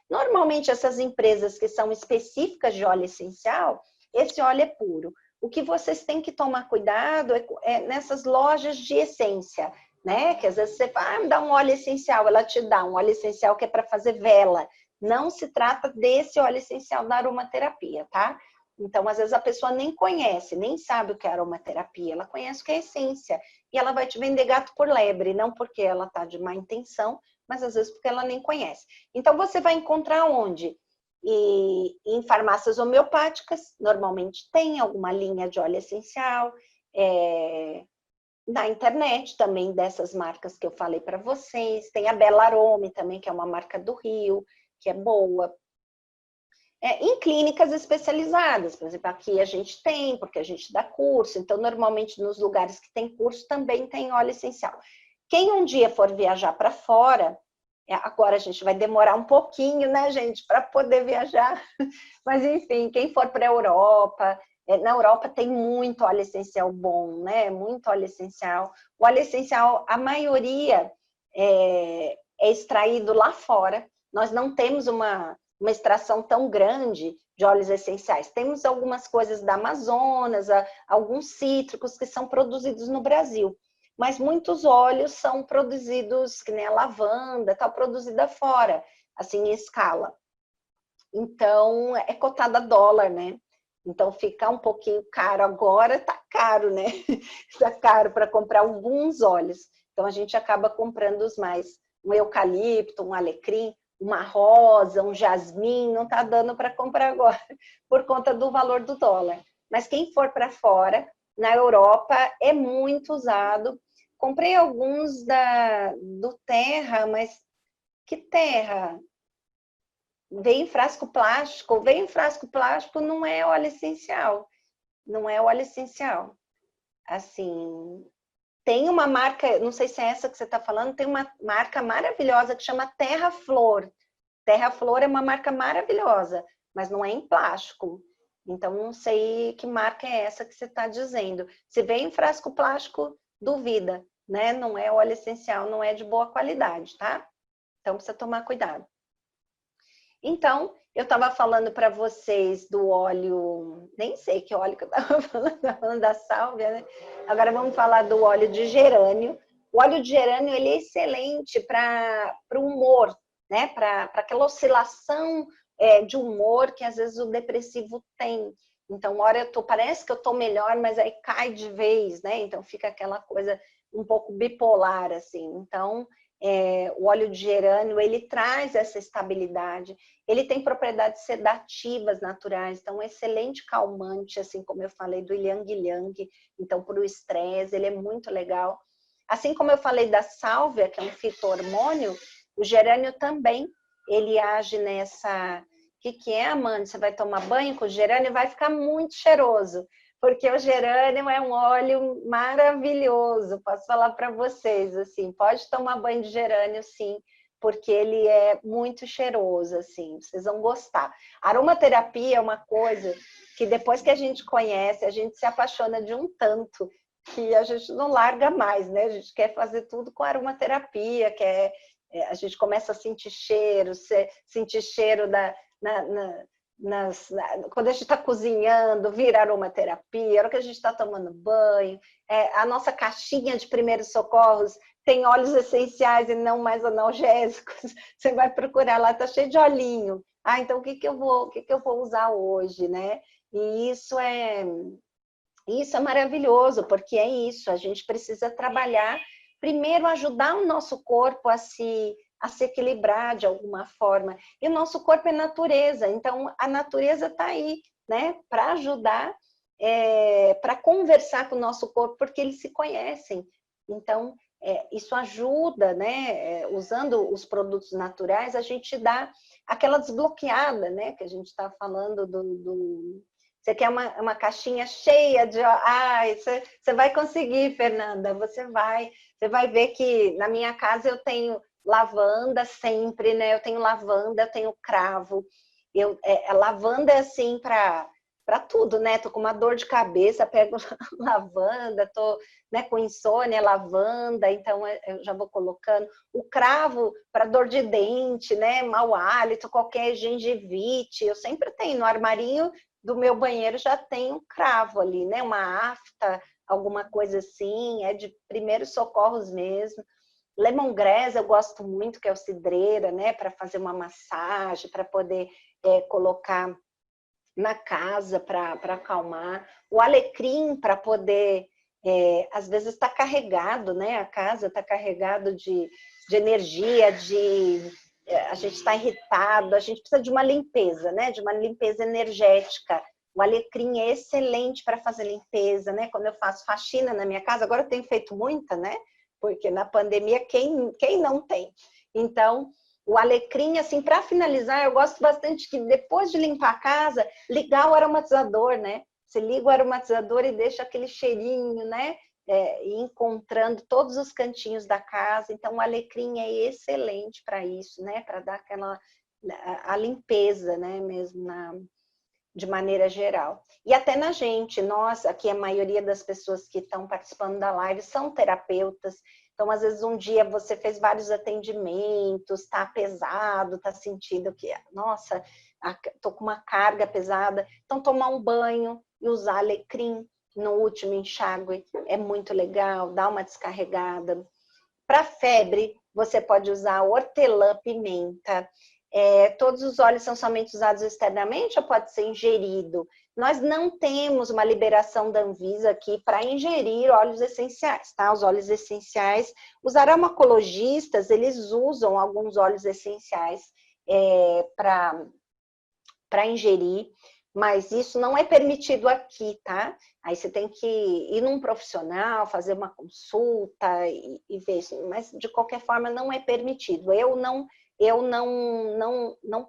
Normalmente essas empresas que são específicas de óleo essencial, esse óleo é puro. O que vocês têm que tomar cuidado é nessas lojas de essência, né? Que às vezes você fala, me dá um óleo essencial, ela te dá um óleo essencial que é para fazer vela. Não se trata desse óleo essencial da aromaterapia, tá? Então, às vezes a pessoa nem conhece, nem sabe o que é aromaterapia, ela conhece o que é essência. E ela vai te vender gato por lebre, não porque ela tá de má intenção, mas às vezes porque ela nem conhece. Então, você vai encontrar onde? Em farmácias homeopáticas, normalmente tem alguma linha de óleo essencial, na internet também, dessas marcas que eu falei para vocês. Tem a Bela Arome também, que é uma marca do Rio, que é boa. Em clínicas especializadas, por exemplo, aqui a gente tem, porque a gente dá curso, então normalmente nos lugares que tem curso também tem óleo essencial. Quem um dia for viajar para fora, agora a gente vai demorar um pouquinho, né, gente, para poder viajar, mas enfim, quem for para a Europa, na Europa tem muito óleo essencial bom, né, muito óleo essencial. O óleo essencial, a maioria é extraído lá fora, nós não temos uma extração tão grande de óleos essenciais. Temos algumas coisas da Amazonas, alguns cítricos que são produzidos no Brasil, mas muitos óleos são produzidos, que nem a lavanda, tal, produzida fora, assim, em escala. Então, é cotada a dólar, né? Então, fica um pouquinho caro agora, tá caro, né? Tá caro para comprar alguns óleos. Então, a gente acaba comprando os mais, um eucalipto, um alecrim, uma rosa, um jasmim, não tá dando para comprar agora, por conta do valor do dólar. Mas quem for para fora, na Europa, é muito usado. Comprei alguns do Terra, mas que Terra? Veio em frasco plástico, não é óleo essencial. Não é óleo essencial. Assim, tem uma marca, não sei se é essa que você está falando, tem uma marca maravilhosa que chama Terra Flor. Terra Flor é uma marca maravilhosa, mas não é em plástico. Então, não sei que marca é essa que você está dizendo. Se vem em frasco plástico, duvida, né? Não é óleo essencial, não é de boa qualidade, tá? Então, precisa tomar cuidado. Então, eu estava falando para vocês do óleo, nem sei que óleo que eu estava falando da sálvia, né? Agora vamos falar do óleo de gerânio. O óleo de gerânio ele é excelente para o humor, né? Para aquela oscilação de humor que às vezes o depressivo tem. Então, hora parece que eu estou melhor, mas aí cai de vez, né? Então fica aquela coisa um pouco bipolar, assim. Então, o óleo de gerânio, ele traz essa estabilidade, ele tem propriedades sedativas naturais, então um excelente calmante, assim como eu falei do Ylang Ylang, então para o estresse, ele é muito legal. Assim como eu falei da sálvia, que é um fito-hormônio, o gerânio também, ele age nessa... O que é, Amanda? Você vai tomar banho com o gerânio e vai ficar muito cheiroso, porque o gerânio é um óleo maravilhoso, posso falar para vocês, assim, pode tomar banho de gerânio, sim, porque ele é muito cheiroso, assim, vocês vão gostar. Aromaterapia é uma coisa que depois que a gente conhece, a gente se apaixona de um tanto, que a gente não larga mais, né? A gente quer fazer tudo com aromaterapia, a gente começa a sentir cheiro, sentir cheiro quando a gente está cozinhando, vira aromaterapia, a hora que a gente está tomando banho, a nossa caixinha de primeiros socorros tem óleos essenciais e não mais analgésicos. Você vai procurar lá, está cheio de olhinho. Então o que eu vou usar hoje, né? E isso é maravilhoso, porque é isso, a gente precisa trabalhar, primeiro ajudar o nosso corpo a se equilibrar de alguma forma. E o nosso corpo é natureza, então a natureza está aí, né, para ajudar, para conversar com o nosso corpo, porque eles se conhecem. Então, isso ajuda, né, usando os produtos naturais, a gente dá aquela desbloqueada, né, que a gente está falando Você quer uma caixinha cheia de... você vai conseguir, Fernanda, você vai ver que na minha casa eu tenho lavanda sempre, né? Eu tenho lavanda, eu tenho cravo. A lavanda é assim para tudo, né? Tô com uma dor de cabeça, pego lavanda, tô, né, com insônia, lavanda, então eu já vou colocando. O cravo para dor de dente, né? Mau hálito, qualquer gengivite, eu sempre tenho no armarinho do meu banheiro, já tem um cravo ali, né? Uma afta, alguma coisa assim, é de primeiros socorros mesmo. Lemongrass eu gosto muito, que é o cidreira, né? Para fazer uma massagem, para poder colocar na casa para acalmar. O alecrim para poder, às vezes está carregado, né? A casa está carregado de energia, a gente está irritado, a gente precisa de uma limpeza, né? De uma limpeza energética. O alecrim é excelente para fazer limpeza, né? Quando eu faço faxina na minha casa, agora eu tenho feito muita, né? Porque na pandemia, quem não tem? Então, o alecrim, assim, para finalizar, eu gosto bastante que depois de limpar a casa, ligar o aromatizador, né? Você liga o aromatizador e deixa aquele cheirinho, né? Encontrando todos os cantinhos da casa. Então, o alecrim é excelente para isso, né? Para dar aquela a limpeza, né? Mesmo de maneira geral. E até na gente, nós, aqui a maioria das pessoas que estão participando da live são terapeutas. Então, às vezes, um dia você fez vários atendimentos, está pesado, está sentindo que, nossa, estou com uma carga pesada. Então, tomar um banho e usar alecrim no último enxágue é muito legal, dá uma descarregada. Para febre, você pode usar hortelã-pimenta. Todos os óleos são somente usados externamente ou pode ser ingerido? Nós não temos uma liberação da Anvisa aqui para ingerir óleos essenciais, tá? Os óleos essenciais, os aromatologistas, eles usam alguns óleos essenciais para ingerir, mas isso não é permitido aqui, tá? Aí você tem que ir num profissional, fazer uma consulta e ver, mas de qualquer forma não é permitido. Eu não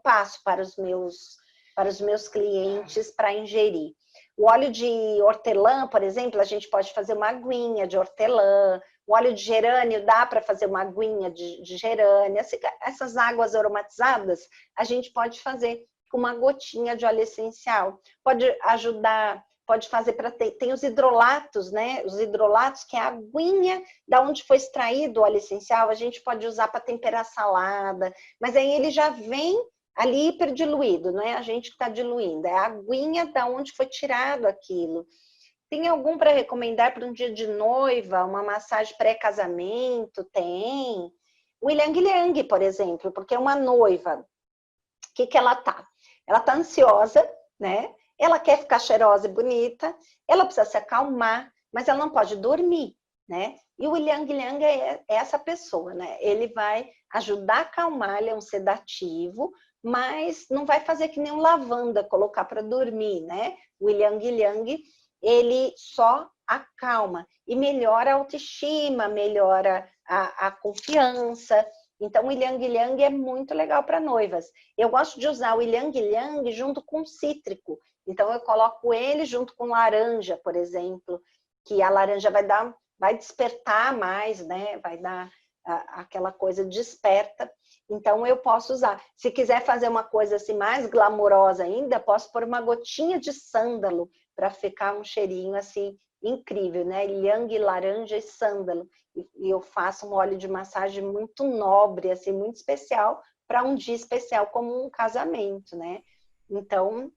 passo para os meus clientes para ingerir. O óleo de hortelã, por exemplo, a gente pode fazer uma aguinha de hortelã. O óleo de gerânio dá para fazer uma aguinha de gerânio. Essas águas aromatizadas a gente pode fazer com uma gotinha de óleo essencial. Pode ajudar, pode fazer para tem os hidrolatos, né? Os hidrolatos, que é a aguinha da onde foi extraído o óleo essencial, a gente pode usar para temperar salada, mas aí ele já vem ali hiperdiluído, não é a gente que está diluindo, é a aguinha da onde foi tirado aquilo. Tem algum para recomendar para um dia de noiva, uma massagem pré-casamento? Tem. O Ylang Ylang, por exemplo, porque é uma noiva, o que ela tá? Ela tá ansiosa, né? Ela quer ficar cheirosa e bonita, ela precisa se acalmar, mas ela não pode dormir, né? E o Ylang Ylang é essa pessoa, né? Ele vai ajudar a acalmar, ele é um sedativo, mas não vai fazer que nem um lavanda, colocar para dormir, né? O Ylang Ylang, ele só acalma e melhora a autoestima, melhora a confiança. Então, o Ylang Ylang é muito legal para noivas. Eu gosto de usar o Ylang Ylang junto com cítrico. Então, eu coloco ele junto com laranja, por exemplo, que a laranja vai despertar mais, né? Vai dar aquela coisa desperta. Então, eu posso usar. Se quiser fazer uma coisa assim mais glamourosa ainda, posso pôr uma gotinha de sândalo para ficar um cheirinho assim incrível, né? Ylang, laranja e sândalo. E eu faço um óleo de massagem muito nobre, assim, muito especial, para um dia especial como um casamento, né? Então,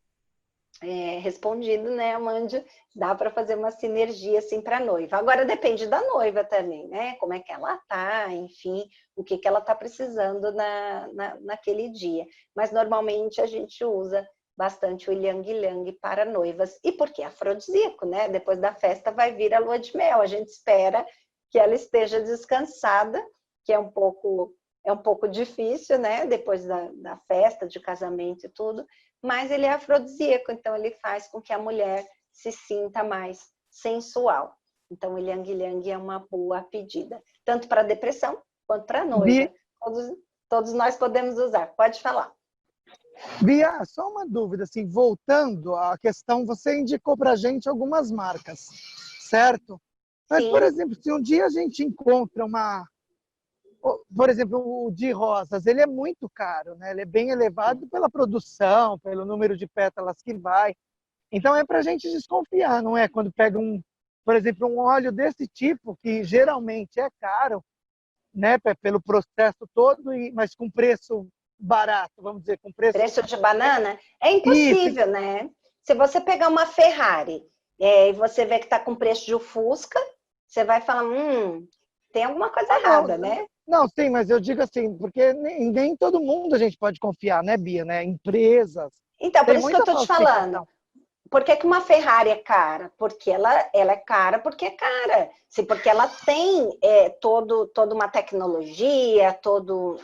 respondido, né, Amanda? Dá para fazer uma sinergia assim para a noiva. Agora depende da noiva também, né? Como é que ela tá, enfim, o que ela tá precisando naquele dia. Mas normalmente a gente usa bastante o Ylang Ylang para noivas. E porque é afrodisíaco, né? Depois da festa vai vir a lua de mel. A gente espera que ela esteja descansada, que é um pouco difícil, né? Depois da festa, de casamento e tudo, mas ele é afrodisíaco, então ele faz com que a mulher se sinta mais sensual. Então, o Ylang Ylang é uma boa pedida, tanto para depressão quanto para noiva. Todos nós podemos usar. Pode falar. Bia, só uma dúvida, assim, voltando à questão, você indicou para a gente algumas marcas, certo? Mas, por exemplo, se um dia a gente encontra por exemplo, o de rosas, ele é muito caro, né? Ele é bem elevado pela produção, pelo número de pétalas que vai. Então é para a gente desconfiar, não é? Quando pega por exemplo, um óleo desse tipo, que geralmente é caro, né? Pelo processo todo, mas com preço barato, vamos dizer, com preço de banana, é impossível, Isso. Né? Se você pegar uma Ferrari e você vê que está com preço de um Fusca, você vai falar, tem alguma coisa errada, né? Não, sim, mas eu digo assim, porque nem todo mundo a gente pode confiar, né, Bia? Né? Empresas. Então, por isso que eu estou te falando. Por que uma Ferrari é cara? Porque ela é cara porque é cara. Porque ela tem toda uma tecnologia,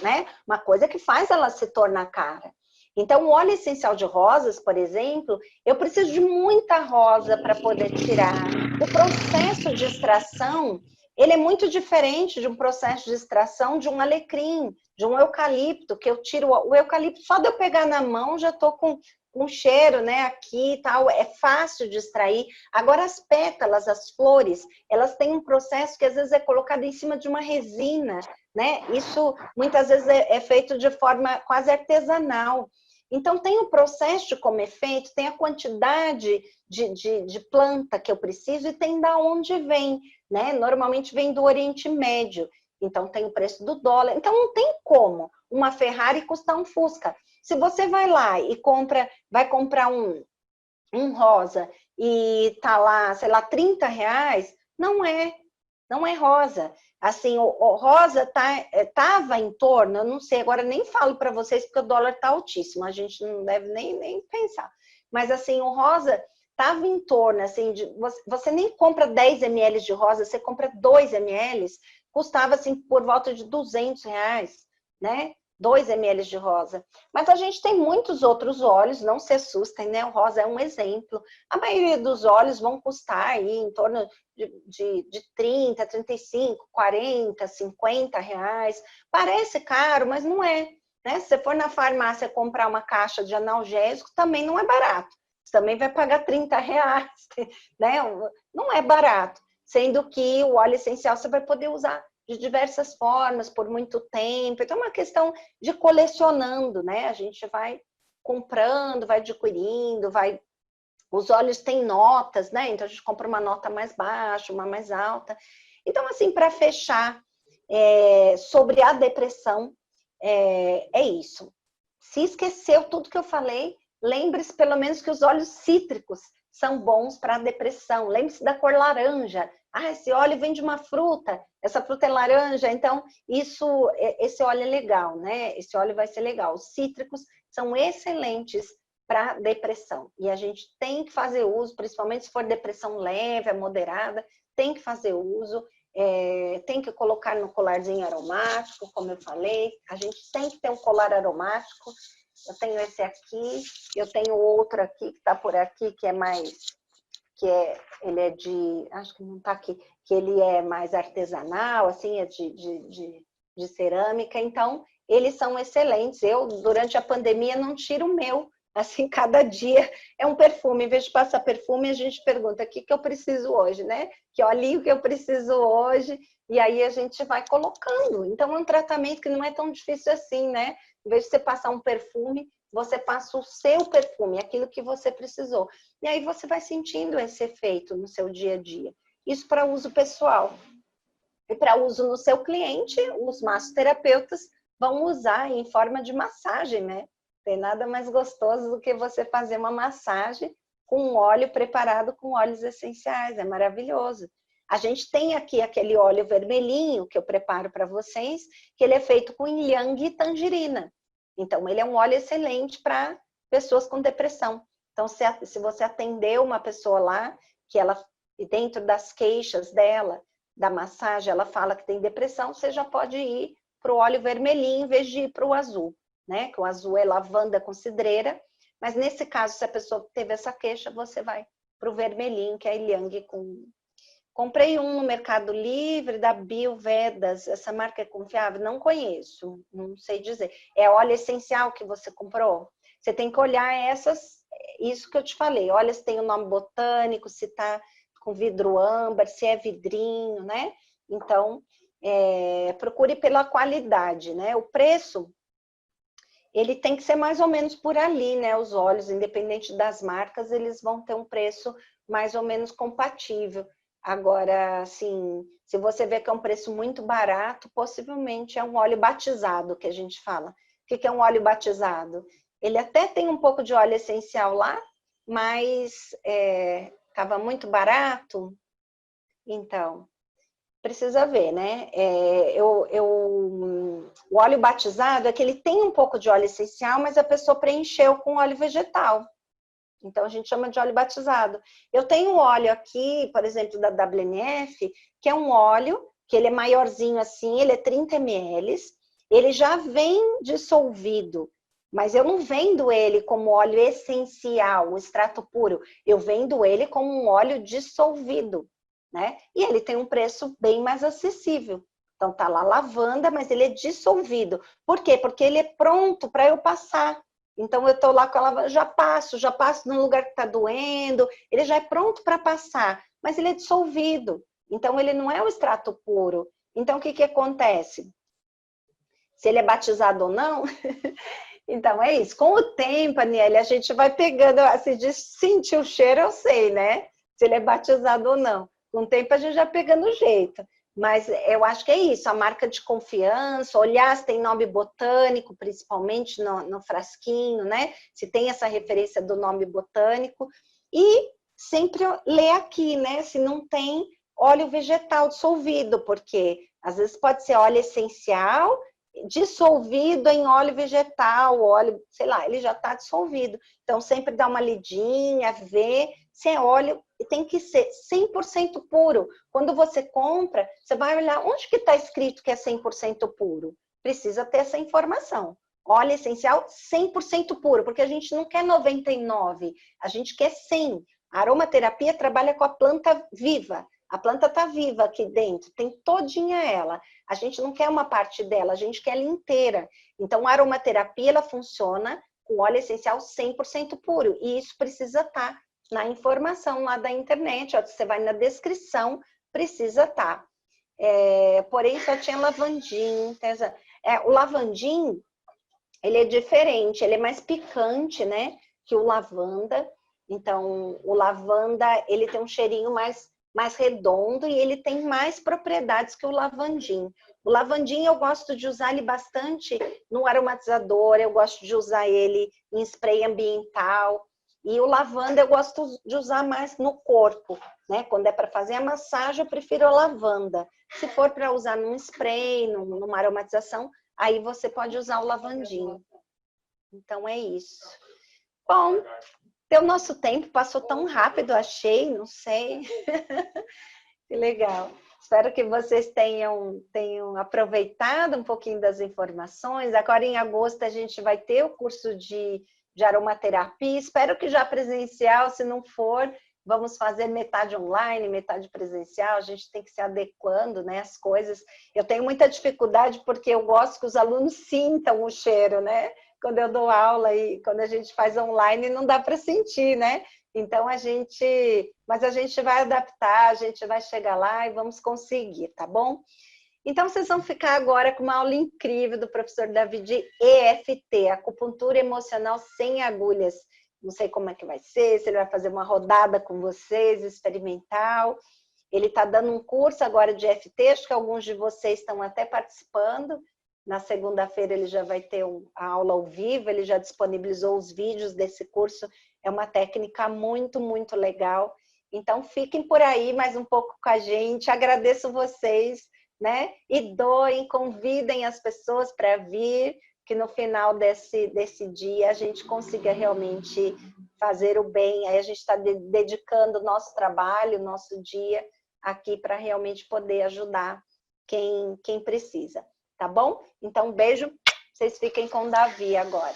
né? Uma coisa que faz ela se tornar cara. Então, o óleo essencial de rosas, por exemplo, eu preciso de muita rosa para poder tirar. O processo de extração, ele é muito diferente de um processo de extração de um alecrim, de um eucalipto, que eu tiro o eucalipto, só de eu pegar na mão já estou com cheiro, né, aqui e tal, é fácil de extrair. Agora, as pétalas, as flores, elas têm um processo que às vezes é colocado em cima de uma resina, né? Isso muitas vezes é feito de forma quase artesanal. Então, tem o processo de como é feito, tem a quantidade de planta que eu preciso e tem da onde vem, né? Normalmente vem do Oriente Médio, então tem o preço do dólar. Então, não tem como uma Ferrari custar um Fusca. Se você vai lá e vai comprar um rosa e tá lá, sei lá, R$30, não é rosa. Assim, o rosa tava em torno, eu não sei, agora nem falo para vocês porque o dólar tá altíssimo, a gente não deve nem pensar. Mas assim, o rosa tava em torno, assim, você nem compra 10 ml de rosa, você compra 2 ml, custava assim por volta de R$200, né? 2 ml de rosa. Mas a gente tem muitos outros óleos, não se assustem, né? O rosa é um exemplo. A maioria dos óleos vão custar aí em torno de 30, 35, 40, 50 reais. Parece caro, mas não é. Né? Se você for na farmácia comprar uma caixa de analgésico, também não é barato. Você também vai pagar 30 reais. Né? Não é barato. Sendo que o óleo essencial você vai poder usar de diversas formas, por muito tempo. Então, é uma questão de colecionando, né? A gente vai comprando, vai adquirindo, vai... Os óleos têm notas, né? Então, a gente compra uma nota mais baixa, uma mais alta. Então, assim, para fechar, sobre a depressão, é isso. Se esqueceu tudo que eu falei, lembre-se pelo menos que os óleos cítricos são bons para a depressão. Lembre-se da cor laranja. Ah, esse óleo vem de uma fruta, essa fruta é laranja, então esse óleo é legal, né? Esse óleo vai ser legal. Os cítricos são excelentes para depressão. E a gente tem que fazer uso, principalmente se for depressão leve, moderada, tem que fazer uso. Tem que colocar no colarzinho aromático, como eu falei. A gente tem que ter um colar aromático. Eu tenho esse aqui, eu tenho outro aqui que está por aqui, que é mais... ele é de... Acho que não está aqui. Que ele é mais artesanal, assim, é de cerâmica. Então, eles são excelentes. Eu, durante a pandemia, não tiro o meu. Assim, cada dia é um perfume. Em vez de passar perfume, a gente pergunta o que eu preciso hoje, né? Que olhinho que eu preciso hoje? E aí a gente vai colocando. Então, é um tratamento que não é tão difícil assim, né? Em vez de você passar um perfume, você passa o seu perfume, aquilo que você precisou. E aí você vai sentindo esse efeito no seu dia a dia. Isso para uso pessoal. E para uso no seu cliente, os massoterapeutas vão usar em forma de massagem, né? Tem nada mais gostoso do que você fazer uma massagem com um óleo preparado com óleos essenciais. É maravilhoso. A gente tem aqui aquele óleo vermelhinho que eu preparo para vocês, que ele é feito com ylang e tangerina. Então, ele é um óleo excelente para pessoas com depressão. Então, se você atender uma pessoa lá, que ela, dentro das queixas dela, da massagem, ela fala que tem depressão, você já pode ir para o óleo vermelhinho em vez de ir para o azul, né? Que o azul é lavanda com cidreira, mas nesse caso, se a pessoa teve essa queixa, você vai para o vermelhinho, que é ylang com... Comprei um no Mercado Livre, da Biovedas. Essa marca é confiável? Não conheço, não sei dizer. É óleo essencial que você comprou? Você tem que olhar isso que eu te falei. Olha se tem o nome botânico, se está com vidro âmbar, se é vidrinho, né? Então, procure pela qualidade, né? O preço, ele tem que ser mais ou menos por ali, né? Os óleos, independente das marcas, eles vão ter um preço mais ou menos compatível. Agora, assim, se você vê que é um preço muito barato, possivelmente é um óleo batizado, que a gente fala. O que é um óleo batizado? Ele até tem um pouco de óleo essencial lá, mas estava muito barato. Então, precisa ver, né? O óleo batizado é que ele tem um pouco de óleo essencial, mas a pessoa preencheu com óleo vegetal. Então, a gente chama de óleo batizado. Eu tenho um óleo aqui, por exemplo, da WNF, que é um óleo, que ele é maiorzinho assim, ele é 30 ml, ele já vem dissolvido Mas eu não vendo ele como óleo essencial, o extrato puro. Eu vendo ele como um óleo dissolvido, né? E ele tem um preço bem mais acessível. Então tá lá lavanda, mas ele é dissolvido. Por quê? Porque ele é pronto para eu passar. Então eu tô lá com a lavanda, já passo no lugar que tá doendo, ele já é pronto para passar, mas ele é dissolvido. Então ele não é o extrato puro. Então o que que acontece? Se ele é batizado ou não, então é isso. Com o tempo, Aniele, a gente vai pegando, assim, de sentir o cheiro, eu sei, né? Se ele é batizado ou não. Com o tempo a gente já pegando o jeito. Mas eu acho que é isso, a marca de confiança, olhar se tem nome botânico, principalmente no frasquinho, né? Se tem essa referência do nome botânico. E sempre ler aqui, né? Se não tem óleo vegetal dissolvido, porque às vezes pode ser óleo essencial dissolvido em óleo vegetal, óleo, sei lá, ele já está dissolvido. Então, sempre dá uma lidinha, ver se é óleo, e tem que ser 100% puro. Quando você compra, você vai olhar onde que está escrito que é 100% puro. Precisa ter essa informação. Óleo essencial 100% puro, porque a gente não quer 99, a gente quer 100. A aromaterapia trabalha com a planta viva. A planta está viva aqui dentro, tem todinha ela. A gente não quer uma parte dela, a gente quer ela inteira. Então, a aromaterapia, ela funciona com óleo essencial 100% puro. E isso precisa estar na informação lá da internet. Ó, você vai na descrição, precisa estar. Porém, só tinha lavandim. O lavandim, ele é diferente, ele é mais picante, né? Que o lavanda. Então, o lavanda, ele tem um cheirinho mais redondo e ele tem mais propriedades que o lavandim. O lavandim eu gosto de usar ele bastante no aromatizador, eu gosto de usar ele em spray ambiental. E o lavanda eu gosto de usar mais no corpo, né? Quando é para fazer a massagem, eu prefiro a lavanda. Se for para usar num spray, numa aromatização, aí você pode usar o lavandim. Então é isso. Bom, o nosso tempo passou tão rápido, achei, não sei. Que legal. Espero que vocês tenham aproveitado um pouquinho das informações. Agora, em agosto, a gente vai ter o curso de aromaterapia. Espero que já presencial, se não for, vamos fazer metade online, metade presencial. A gente tem que se adequando, né, às coisas. Eu tenho muita dificuldade porque eu gosto que os alunos sintam o cheiro, né? Quando eu dou aula e quando a gente faz online, não dá para sentir, né? Então, mas a gente vai adaptar, a gente vai chegar lá e vamos conseguir, tá bom? Então, vocês vão ficar agora com uma aula incrível do professor David de EFT, Acupuntura Emocional Sem Agulhas. Não sei como é que vai ser, se ele vai fazer uma rodada com vocês, experimental. Ele está dando um curso agora de EFT, acho que alguns de vocês estão até participando. Na segunda-feira ele já vai ter a aula ao vivo, ele já disponibilizou os vídeos desse curso. É uma técnica muito, muito legal. Então, fiquem por aí mais um pouco com a gente. Agradeço vocês, né? E doem, convidem as pessoas para vir, que no final desse dia a gente consiga realmente fazer o bem. Aí a gente está dedicando o nosso trabalho, o nosso dia aqui para realmente poder ajudar quem precisa. Tá bom? Então, um beijo. Vocês fiquem com o Davi agora.